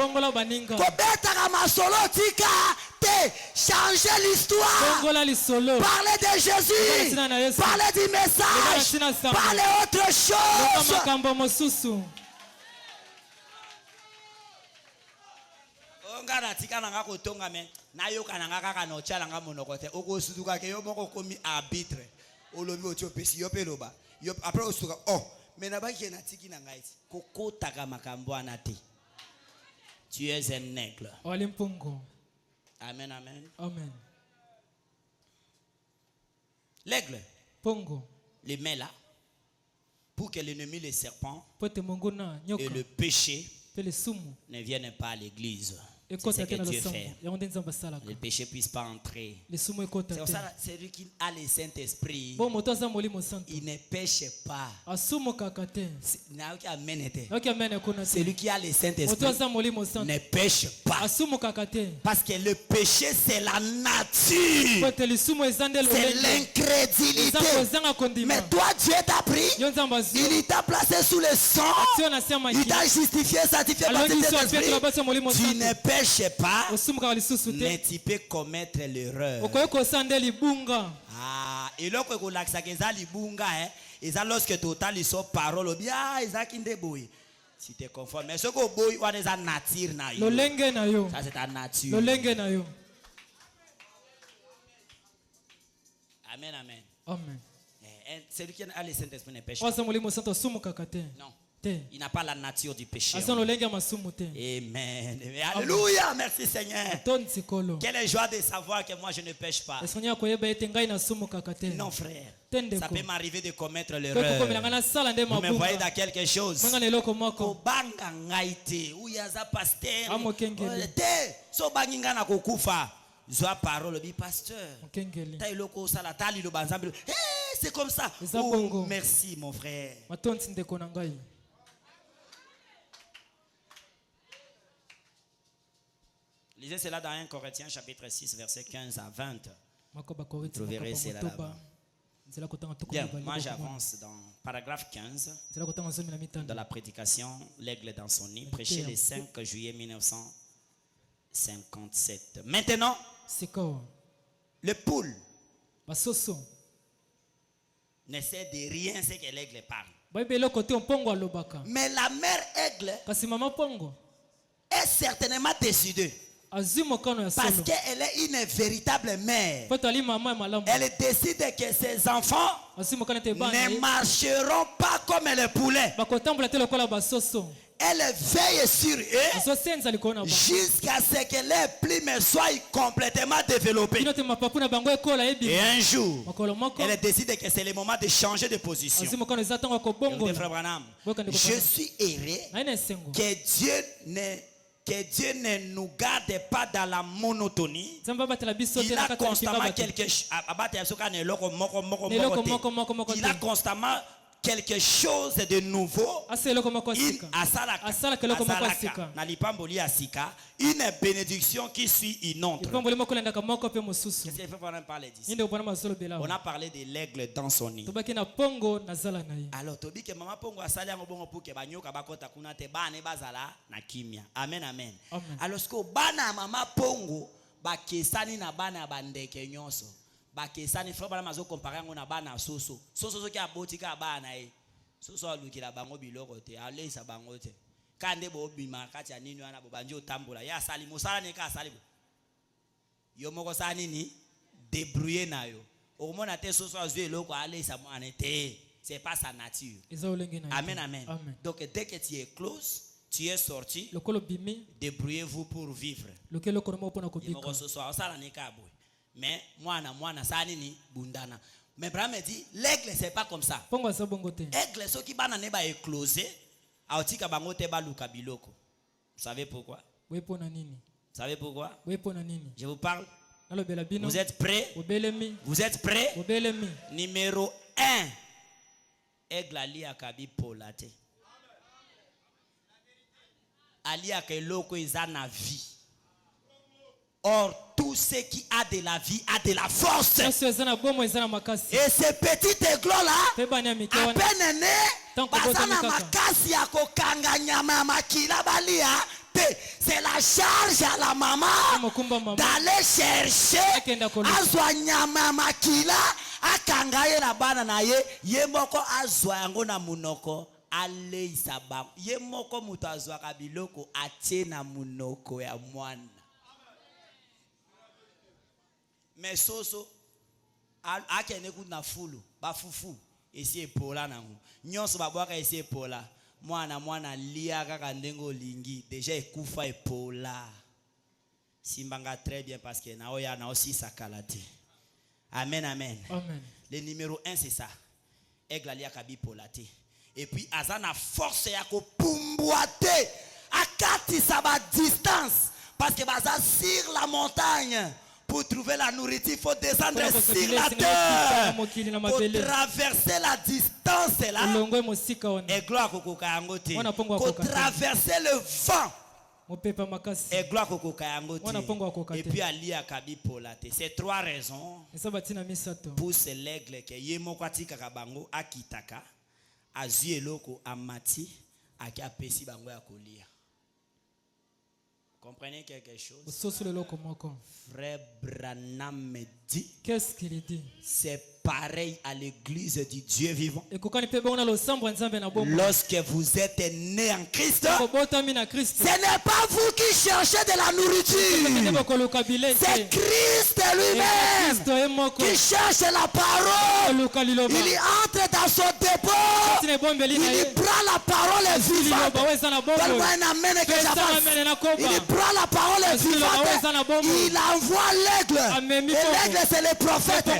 kobeta kamasolo tika te, changer l'histoire, parler de Jésus, parler du message, parler autre chose. Ngana tika nanga kotonga me na yo kananga kaka no chala nga monokote okosuduka ke yo moko komi arbitre olobi otio pesi yo peloba yo après osuka oh mais na baki na tiki na ngai kokota ka makambo anate tu es un aigle. Amen amen amen. L'aigle pongo le met là pour que l'ennemi le serpent et le péché ne viennent pas à l'église. C'est ce que Dieu fait. Le péché ne puisse pas entrer. C'est pour ça celui qui a le Saint-Esprit, il ne pêche pas. Celui qui a le Saint-Esprit ne pêche pas. Parce que le péché c'est la nature. C'est l'incrédulité. Mais toi Dieu t'a pris. Il t'a placé sous le sang. Il t'a justifié, sanctifié par cet esprit. Tu ne pêches pêches pas, mais tu peux commettre l'erreur. Ah, et là que l'accès que ça libunga et ça lorsque total ils sont parole bien ils a kinde boy. Si tu es conforme, mais ce que boy on est à nature na yo. Ça c'est ta nature. Amen, amen. Amen. Celui qui a le Saint-Esprit ne pêche pas. Non. Il n'a pas la nature du péché. Amen. Alléluia. Merci Seigneur. Quelle est joie de savoir que moi je ne pêche pas. Non frère. Ça peut m'arriver de commettre l'erreur. Vous me voyez dans quelque chose. Parole bi pasteur. C'est comme ça. Oh, merci mon frère. Lisez cela dans 1 Corinthiens chapitre 6 verset 15 à 20. Vous trouverez cela là-bas. Bien, moi j'avance dans paragraphe 15 de la prédication L'aigle dans son nid, prêché le 5 juillet 1957. Maintenant, le poule ne sait de rien ce que l'aigle parle. Mais la mère aigle est certainement décidée. Parce qu'elle est une véritable mère. Elle décide que ses enfants ne marcheront pas comme les poulets. Elle veille sur eux jusqu'à ce que les plumes soient complètement développées. Et un jour, elle décide que c'est le moment de changer de position. Je suis heureux que Dieu ne nous garde pas dans la monotonie. Il a constamment quelque chose. Il a constamment quelque chose de nouveau. Une bénédiction qui suit une autre. On a parlé de l'aigle dans son nid. Alors, tu dis que maman pongo asali yango bongo pour que banyoka bakota kuna te bana bazala na kimia. Amen, amen. Alors, ce que bana mama pongo bakesani na bana bandeke nyonso. Bakesani frère bana mazo comparer ngo na bana soso. Soso ki abotika bana e. Soso alukila bango biloko te, alesa bango te. Kande bo bima kati ya nini wana bo banjo tambola. Ya sali musala ne ka sali. Yo moko sa nini débrouiller na yo. Au moins na te soso azwe loko alesa mo anete. C'est pas sa nature. Amen, amen. Donc dès que tu es close, tu es sorti, débrouillez-vous pour vivre. Mais moi ça nini bundana. Mais Abraham me dit l'aigle c'est pas comme ça. Aigle ce qui bana ne ba écloser, aotika bango te ba luka biloko. Vous savez pourquoi? Vous savez pourquoi? Je vous parle. Vous êtes prêts? Vous êtes prêts? Numéro 1. Aigle ali akabi polate. Ali akeloko izana vie. Or, tout ce qui a de la vie a de la force. Et ces petites aigles-là, à peine nées, c'est la charge à la maman d'aller chercher azwa nyama makila akangaye na bana na ye moko azwa yango na munoko aleisa ba ye moko mutu azwa kabiloko atie na munoko ya mwana. Mais soso akene kuna fulu bafufu esi epola nango nyonso babwaka esi epola mwana lia kaka ndengo lingi déjà ekufa epola simbanga très bien parce que na oya na aussi sakalate. Amen, amen. Le numéro 1 c'est ça. Aigle lia kabi polate. Et puis azana force ya ko pumboate akati sa ba distance parce que baza sur la montagne. Pour trouver la nourriture, il faut descendre sur la terre. Pour traverser la distance là. Et gloire pour traverser le vent. Et gloire et puis Ali akabi polate. C'est 3 raisons. Pour l'aigle que yemokati kakabango akitaka azui eloko amati aki apesi bango ya kolia. Comprenez quelque chose? Frère Branham me dit, qu'est-ce qu'il dit? C'est pareil à l'église du Dieu vivant. Lorsque vous êtes né en Christ, ce n'est pas vous qui cherchez de la nourriture. C'est Christ lui-même qui cherche la parole. Il entre dans son dépôt. Il prend la parole vivante. Donne-moi un amen que j'avance. Il prend la parole vivante. Il envoie l'aigle. Et l'aigle, c'est le prophète. La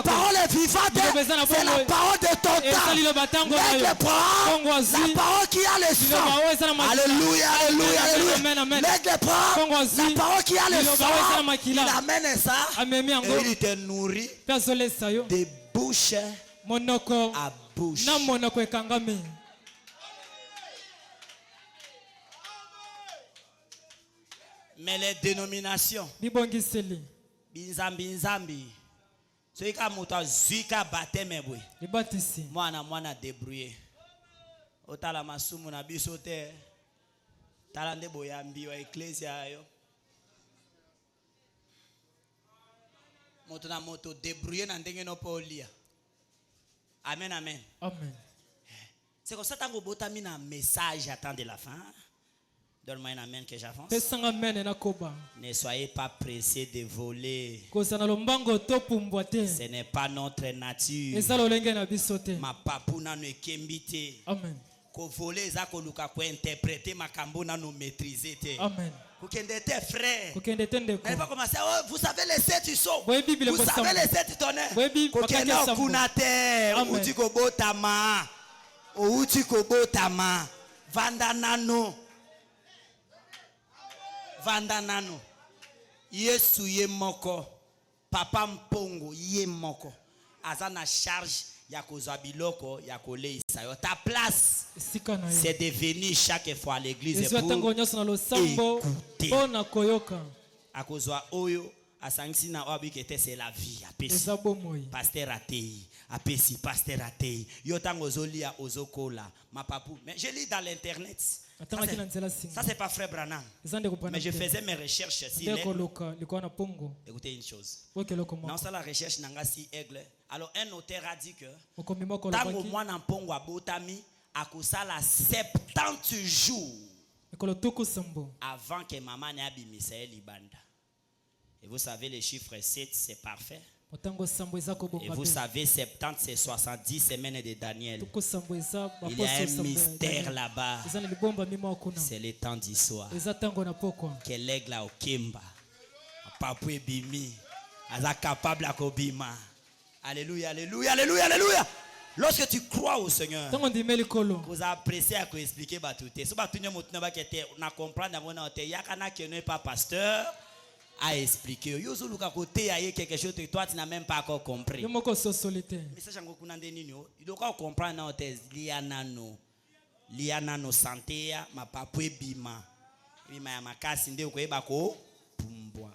parole vivante, c'est la parole de ton temps. L'aigle prend la parole qui a le sang. Alléluia, alléluia, alléluia. L'aigle prend la parole qui a le sang. Il amène ça et il te nourrit de bouche à bouche. Mais les dénominations, binzambi, ceux qui ont zuika baptême, moi na débrouillé. Otala masumu na bisote, talande boyambi wa ecclesia yo. Moto na moto débrouillé na ndenge no polia. Amen, amen. Amen. C'est comme ça que vous avez mis un message à temps de la fin. Donne-moi un amen que j'avance. Ne soyez pas pressés de voler. Ce n'est pas notre nature. Ma papuna ne kembite. Amen. Ko voler za ko luka ko interpréter makambo na no maîtriser te. Amen. Kokende tes frères. Elle va commencer. Oh, vous savez les 7 sont. Vous savez les 7 tonnerres. Kokende okunate. Uti ko botama. Uti ko botama. Vandanano. Vandanano. Yesu ye moko. Papa mpongo ye moko. Azana charge ya kozwa biloko ya koleisa yo. Ta place c'est de venir chaque fois à l'église pour écouter. A kozwa oyo asangisi na obikete c'est la vie apesi. Pasteur atei. Apesi pasteur atei. Yo tango zolia ozokola. Ma papou. Mais je lis dans l'internet. Ça c'est pas frère Branham. Mais je faisais mes recherches si écoutez une chose. Dans ça la recherche nanga si aigle. Alors un auteur a dit que tango mwana mpongo abotami akosala 70 jours avant que maman ne abimisa libanda. Et vous savez le chiffre 7 c'est parfait. Et vous savez 70 c'est 70 semaines de Daniel. Il y a un mystère là-bas. C'est le temps du soir. Que l'aigle a au Kimba. Papoué bimi. Aza capable à kobima. Alléluia, alléluia, alléluia, alléluia. Lorsque tu crois au Seigneur, vous appréciez à expliquer batouté. Si batouné motuna ba kete na comprendre ngona te yakana que ne pas pasteur a expliqué. Yozo luka côté aye quelque chose que toi tu n'as même pas encore compris. Mais ça jango kuna ndeni nyo, il doit comprendre na te liana no santé ya mapapwe bima. Bima ya makasi nde ko eba ko pumbwa.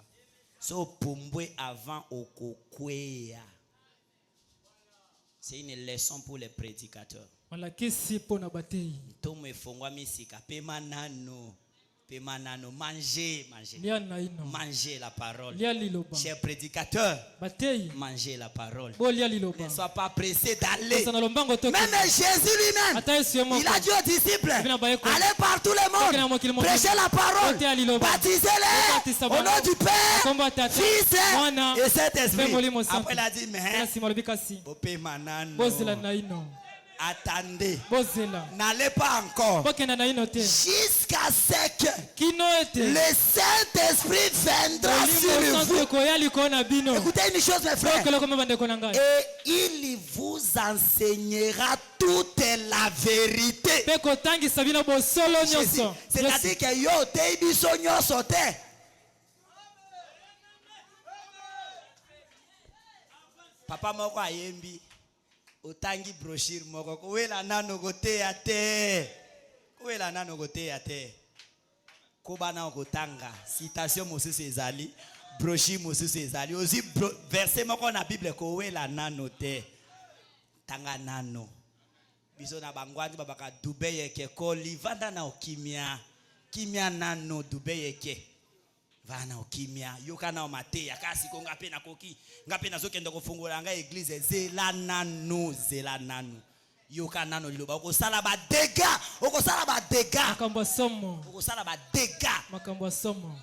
So pumbwe avant okokwea. C'est une leçon pour les prédicateurs. Tomo efongwa misika pema nano. Mangez la parole. Chers prédicateurs, mangez la parole. Ne sois pas pressé d'aller. Même Jésus lui-même, il a dit aux disciples, allez par tout le monde, prêchez la parole, baptisez-les au nom du Père, Fils et Saint-Esprit. Après il a dit, mais attendez, n'allez pas encore jusqu'à ce que le Saint-Esprit viendra sur vous. Écoutez une chose mes frères, et il vous enseignera toute la vérité. C'est-à-dire que yo te biso nyoso te. Papa moko ayembi otangi brochure moko kowela nano koteya te. Kowela nano koteya te. Kobana okotanga citation mosusu ezali, brochure mosusu ezali. Ozi verset moko na Bible kowela nano te. Tanga nano. Biso na bangwandi babaka dubeye ke ko livanda na okimia. kimia nano dubeyeke vana okimia yokana omate yakasi ko ngape na koki ngape nazokenda kofungula nga église zela nano yokana no liloba okosala ba dégâts makambo somo okosala ba dégâts makambo somo.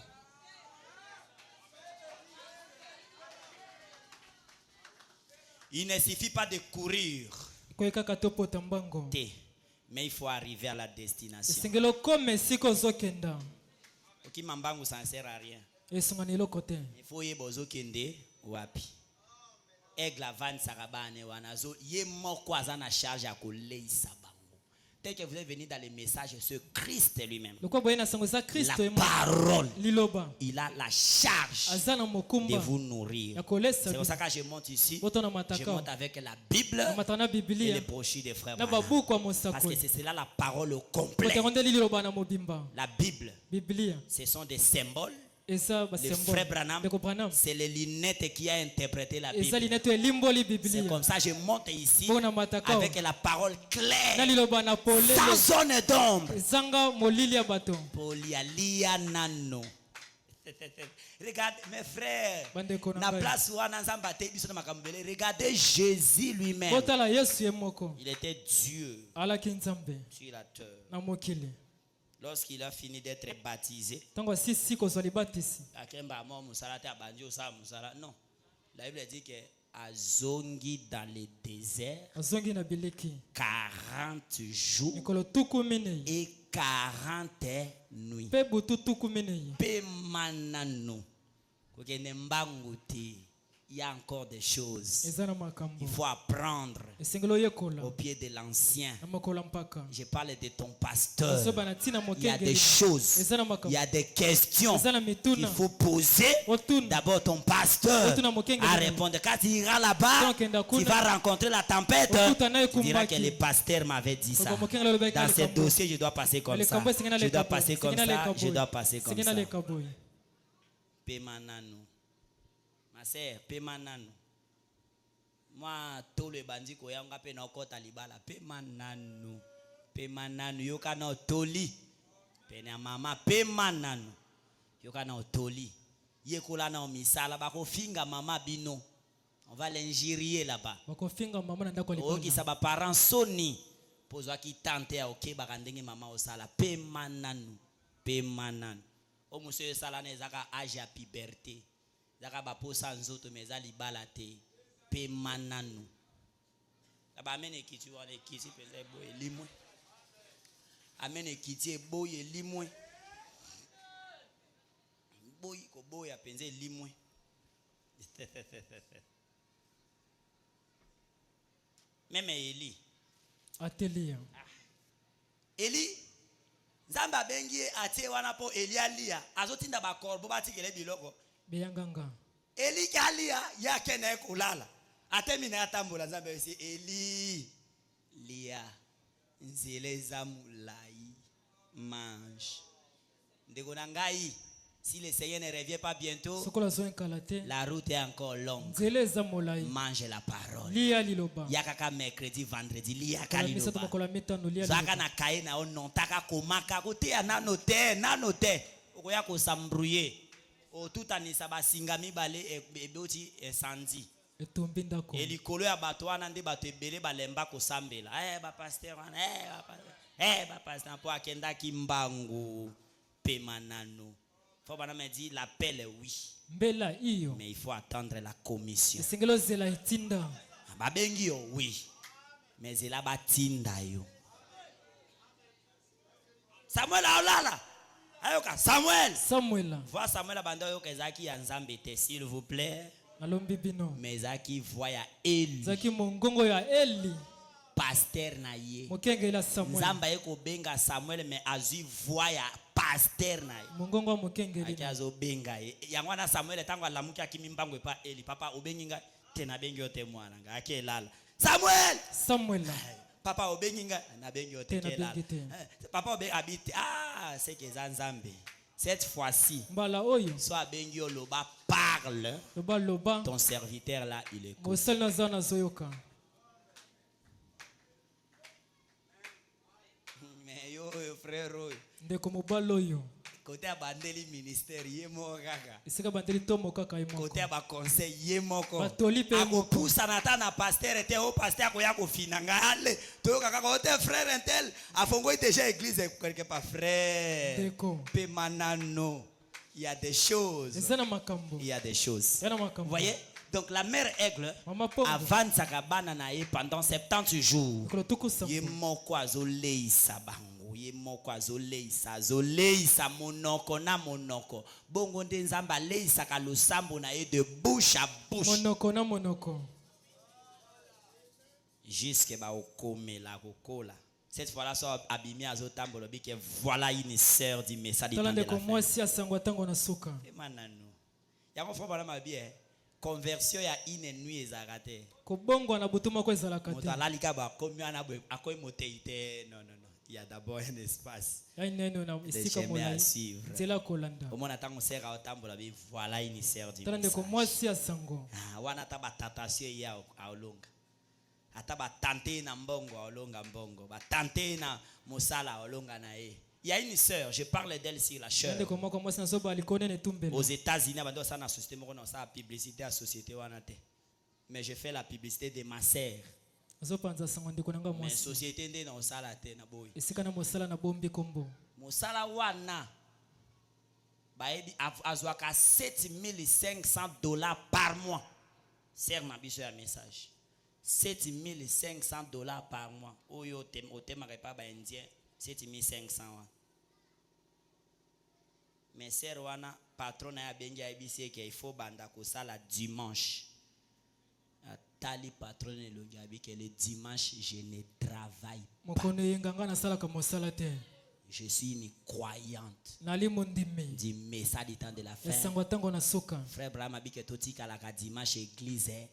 Il ne suffit pas de courir, mais il faut arriver à la destination. Ok, mambangu ça ne sert à rien. Il faut y bozokende wapi. Aigle avant sarabane wanazo ye moko azana charge à koleisa bango. Tel que vous êtes venu dans les messages sur Christ lui-même. La parole. Il a la charge de vous nourrir. C'est pour ça que je monte ici. Je monte avec la Bible et les brochures des frères. Parce que c'est cela la parole complète. La Bible, ce sont des symboles. Le frère Branham, c'est les lunettes qui a interprété la Bible. C'est comme ça que je monte ici avec la parole claire, sans zone d'ombre. Polialia nano. Regarde mes frères, regardez Jésus lui-même. Il était Dieu sur la terre. Lorsqu'il a fini d'être baptisé, non, la Bible dit que Azongi dans le désert 40 jours et 40 nuits. Il y a encore des choses. Il faut apprendre au pied de l'ancien. Je parle de ton pasteur. Il y a des choses. Il y a des questions qu'il faut poser. D'abord ton pasteur à répondre. Quand tu iras là-bas, tu vas rencontrer la tempête. Tu diras que le pasteur m'avait dit ça. Dans ce dossier, je dois passer comme ça. Je dois passer comme ça. Je dois passer comme ça. Pemanano. Ma sœur, pemanano. Moi, tout le bandit ko yanga pe na kota libala pemanano. Pemanano yokana toli. Pena mama pemanano. Yokana toli. Yekola na misala bako finga mama bino. On va l'injurier là-bas. Bako finga mama na ndako libala. Oki saba parents soni. Pozwa ki tante ya oke bakandenge mama osala pemanano. Pemanano. O monsieur sala na ezaka âge ya puberté. Zaka baposa nzoto meza libala te pe mananu aba amene kiti wale kiti pele boye limwe amene kiti boye limwe boy ko boya penze limwe meme Eli atelia Eli Zamba bengi ate wana po Elialia azotinda ba korbo batikele biloko Beyanganga. Eli kalia ya kene kulala. Atemi na tambola Nzambe esi Eli lia nzele zamulai mange. Ndeko na ngai si le Seigneur ne revient pas bientôt, la route est encore longue. Mange la parole. Yakaka mercredi, vendredi, liaka liloba. Zaka na kaye na ono taka komaka kote ya nanote. Okoya ko sambrouiller. O tout anisa ba singami bale eboti esandi. Elikolo ya bato wana nde bato ebele balemba ko sambela. Ba pasteur wana, ba pasteur po akenda kimbangu pemanano. Faut pas me dire l'appel est oui. Mais il faut attendre la commission. Babengi yo oui. Mais il a batinda yo. Samuel aolala. Ayoka Samuel. Vois Samuel abando yo kezaki ya Nzambe te s'il vous plaît. Mais zaki voya Eli. Zaki mongongo ya Eli. Pasteur na ye. Nzamba eko benga Samuel mais azui voya pasteur na ye. Mongongo mokengeli. Akazo benga ye. Yangwana Samuel tango alamuki akimimbango pa Eli. Papa obenginga tena bengi yote mwana nga akelala. Samuel. Papa obenginga na bengi yote kelala. Papa obe habite c'est que Nzambe. Cette fois-ci, soit bengi loba parle. Ton serviteur là il écoute. Mais yo frère Côté abandeli ministère yemo kaka. Côté aba conseil yemo ko. Ako poussa nata na pasteur était au pasteur ko ya ko finanga ale. To kaka ko te frère intel afongo déjà église quelque part frère. Pe manano. Il y a des choses. Il y a des choses. Vous voyez? Donc la mère aigle avant sakabana na ye pendant 70 jours. Yemo ko azolei sabango. Moko azoleisa zoleisa monoko na monoko bongo nde nzamba leisa ka losambo na ye de bouche à bouche monoko na monoko jusque ba okomela kokola cette fois là so abimi azotambola bike voilà une sœur du message du temps de la fin emanano yango fo bala mabie conversion ya une nuit ezakate ko bongo na butuma ko ezalaka te motalika ba komi ana akoy moteite non. Il y a d'abord un espace. Des chemins à suivre. Au moins, attends, on sert à autambola. Voilà une sœur du message. Ah, wana taba tatasio ya aolonga. Ataba tante na mbongo aolonga mbongo. Ba tante na mosala aolonga na e. Il y a une sœur, je parle d'elle sur la chair. Aux États-Unis, abando ça na société mo na ça publicité à société wana te. Mais je fais la publicité de ma sœur. Mais société nde na osala te na boy. Esika na mosala na bombi kombo. Mosala wana baebi azwaka $7,500 par mois. Sert na biso ya message. $7,500 par mois. Oyo otema pas ba indien 7,500 wana. Mais sert wana patron ya bengi ya ibisi ke il faut banda ko sala dimanche. Tali patron le que le dimanche je ne travaille pas. Je suis une croyante du message du temps de la fin. Frère Braham a dit que tout le dimanche église est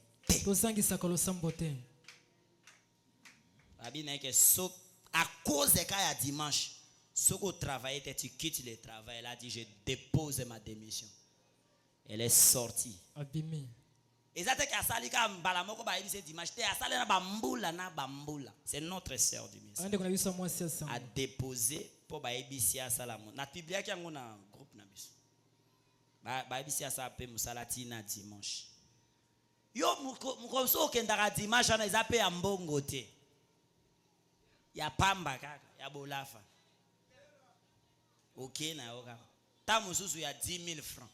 à cause de cas dimanche ce que travaille tu quittes le travail. Elle a dit je dépose ma démission. Elle est sortie. C'est notre sœur du message. A déposé pour baïbisia salamon. Na Biblia qui a un groupe na biso. Baïbisia sa pe musalati na dimanche. Yo mukoso kendara dimanche na izape ya mbongo te. Ya pamba kaka, ya bolafa. OK na yoka. Ta mususu ya 10,000 francs.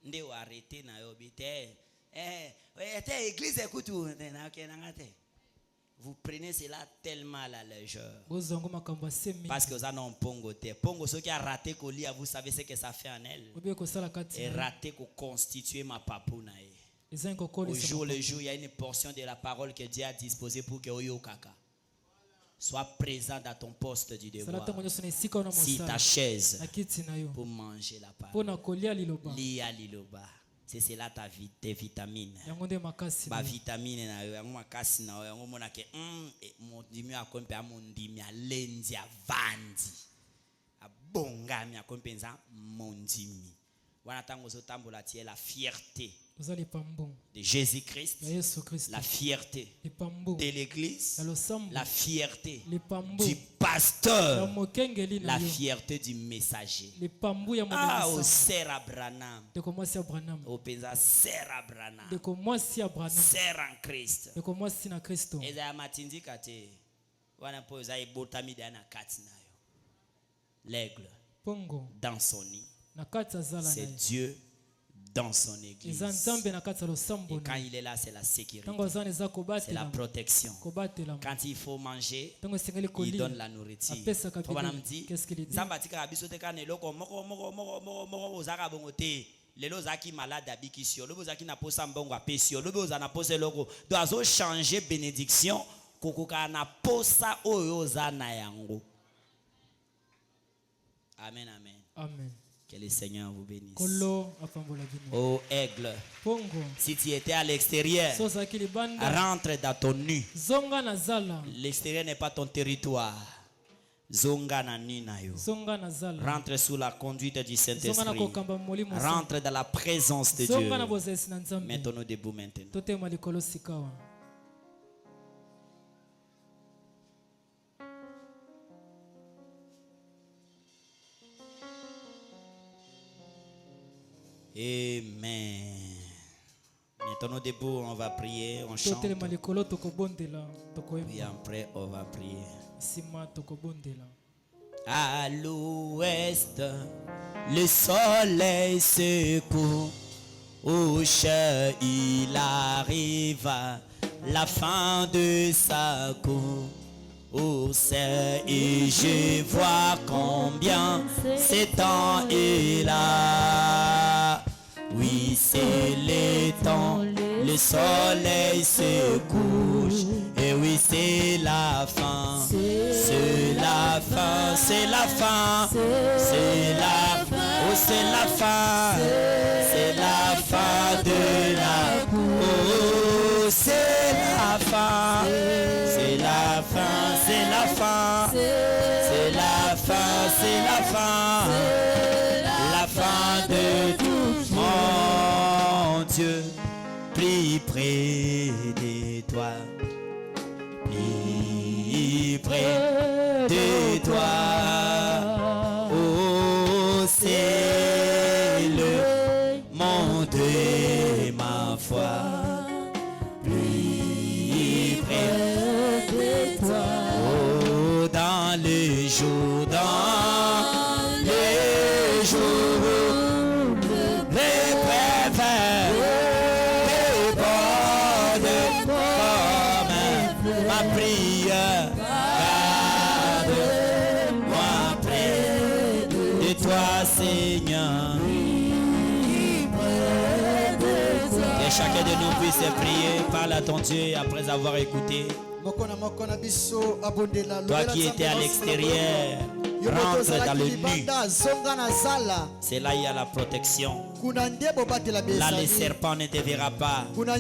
Nde ou arrêté na yo bité église écoute vous prenez cela tellement à la légère parce que vous en avez pongo te pongo ceux qui a raté colia vous savez ce que ça fait en elle et raté ko constituer ma papouna au jour le jour il y a une portion de la parole que Dieu a disposée pour que oyo kaka sois présent dans ton poste du devoir. Si ta chaise pour manger la parole. Lia liloba. C'est cela tes vitamines. Ba vitamine na yo makasi na yo ngomona ke mondimi akompe amondimi alenzi avandi. Abongami akompenza mondimi. Wana tango zotambola tie la fierté de Jésus-Christ, la fierté de l'église, la fierté du pasteur, la fierté du messager. Ah, au Sœur Abraham, au Penza Sœur Abraham, Sœur en Christ. Et ça matindi kate, wana poza ibotami dana katina yo. L'aigle dans son nid. C'est Dieu dans son église. Et quand il est là, c'est la sécurité. C'est la protection. Quand il faut manger, il donne la nourriture. Lelo zaki malade abikisio lobo zaki na posa mbongo apesio lobo za na posa loko do azo changer bénédiction kokoka na posa oyo za na yango. Amen, amen. Amen. Que le Seigneur vous bénisse. Oh aigle, si tu étais à l'extérieur, rentre dans ton nu. L'extérieur n'est pas ton territoire. Rentre sous la conduite du Saint-Esprit. Rentre dans la présence de Dieu. Mettons-nous debout maintenant. Amen. Mettons-nous debout, on va prier, on chante. Et après, on va prier. À l'ouest, le soleil se couche, il arrive à la fin de sa course et je vois combien ce temps est là. Oui, c'est le temps, le soleil se couche. Et oui, c'est la fin, c'est la fin, c'est la fin, c'est la fin, oh c'est la fin, c'est la fin de la course. Oh, c'est la fin, c'est la fin, c'est la fin, c'est la fin, c'est la fin, la fin de tout. Mon Dieu, prie près de toi, prie près de toi. Oh, c'est le monde de ma foi. Prie près de toi. Oh, dans le jour, dans les jours. Seigneur, que chacun de nous puisse prier, parle à ton Dieu après avoir écouté. Toi qui étais à l'extérieur, rentre dans le nu. C'est là il y a la protection. Là le serpent ne te verra pas. Là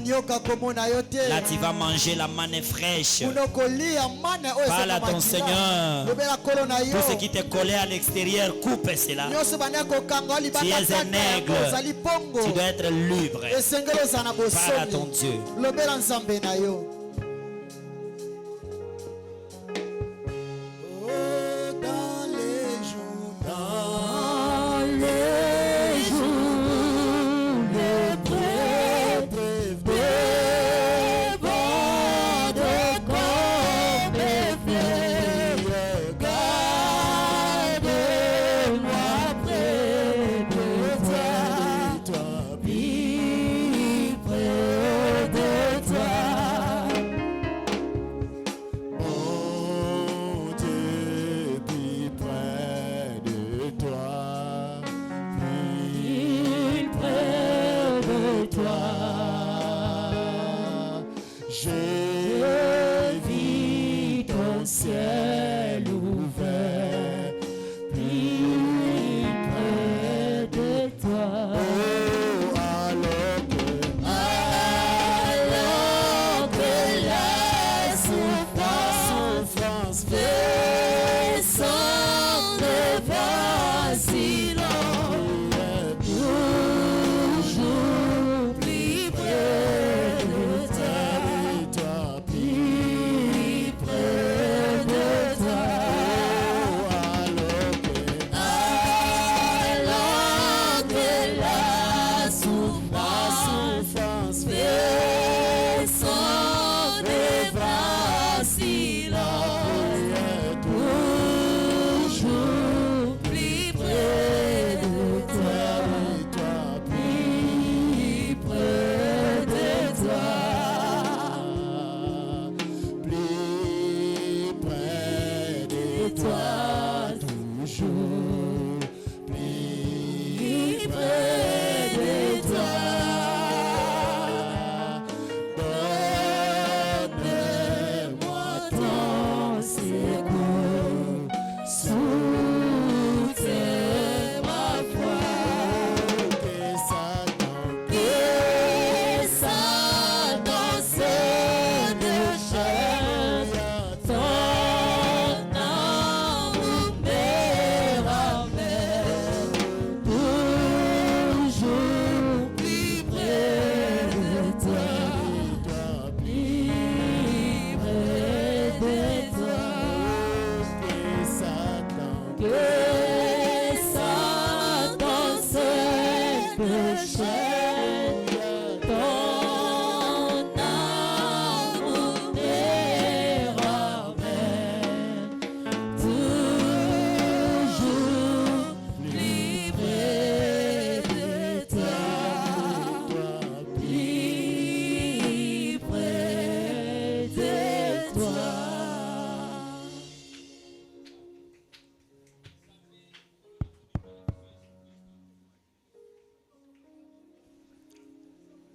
tu vas manger la manne fraîche. Parle à ton Seigneur. Tout ce qui te collait à l'extérieur, coupe cela. Tu es un aigle, tu dois être libre. Parle à ton Dieu.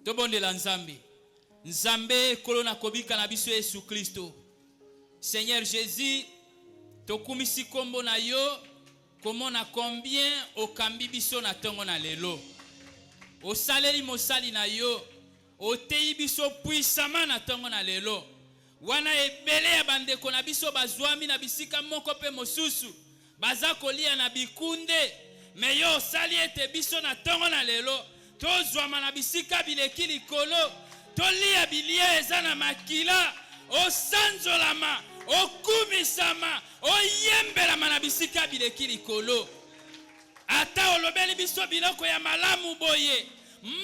Tobondela Nzambe. Nzambe kolona kobika na biso Yesu Kristo. Seigneur Jésus, tokumisi kombo na yo, komona combien okambi biso na tongo na lelo. Osaleli mosali na yo, otei biso puissama na tongo na lelo. Wana ebele ya bandeko na biso bazwami na bisika moko pe mosusu. Baza kolia na bikunde, me yo osali ete biso na tongo na lelo. Tozwama na bisika bileki likolo, tolia bilie eza na makila, osanzolama, okumisama, oyembelama na bisika bileki likolo. Ata olobeli biso biloko ya malamu boye,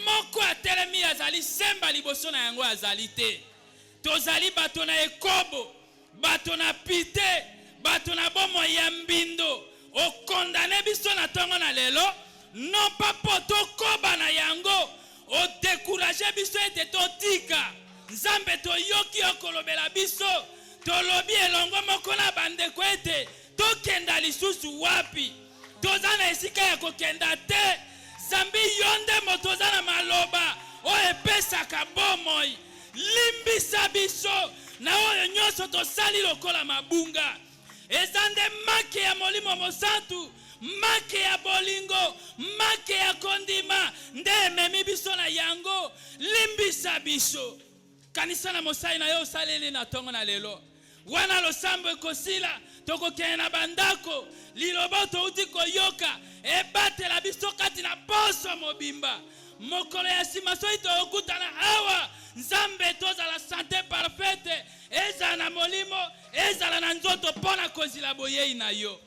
moko atelemi azali semba liboso na yango azali te. Tozali bato na ekobo, bato na pite, bato na bomo ya mbindo, okondane biso na tongo na lelo, non pas poto koba na yango, o décourager biso ete totika. Nzambe toyoki okolobela biso, tolobi elongo moko na bandeko ete tokenda lisusu wapi. Toza na esika ya kokenda te. Zambi yonde motoza na maloba o epesaka bomoi. Limbisa biso na oyo nyonso tosali lokola mabunga. Ezande make ya molimo mosantu, make ya bolingo, make ya kondima, nde ememi biso na yango. Limbisa biso. Kanisa na mosai na yo saleli na tongo na lelo. Wana losambo ekosila, toko kene na bandako, liloba touti koyoka, ebatela biso kati na poso mobimba. Mokolo ya sima so ito okutana awa, Nzambe tozala santé parfaite, ezala na molimo, ezala na nzoto pona kozila boyei na yo.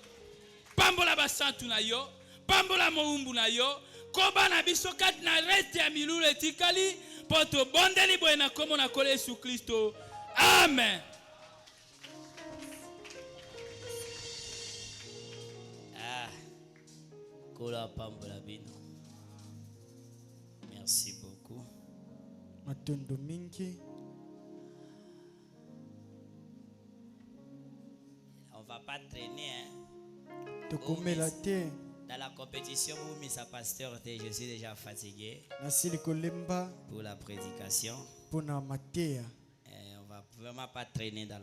Pambola basantu na yo, pambola moumbu na yo, koba na biso kati na rete ya milulu etikali, poto bondeli boye na komo na kole Yesu Kristo. Amen. Kola pambola bino. Merci beaucoup. Matondo mingi. On va pas traîner, hein. Dans la compétition, vous mis sa pasteur, je suis déjà fatigué. Pour la prédication. On va vraiment pas traîner dans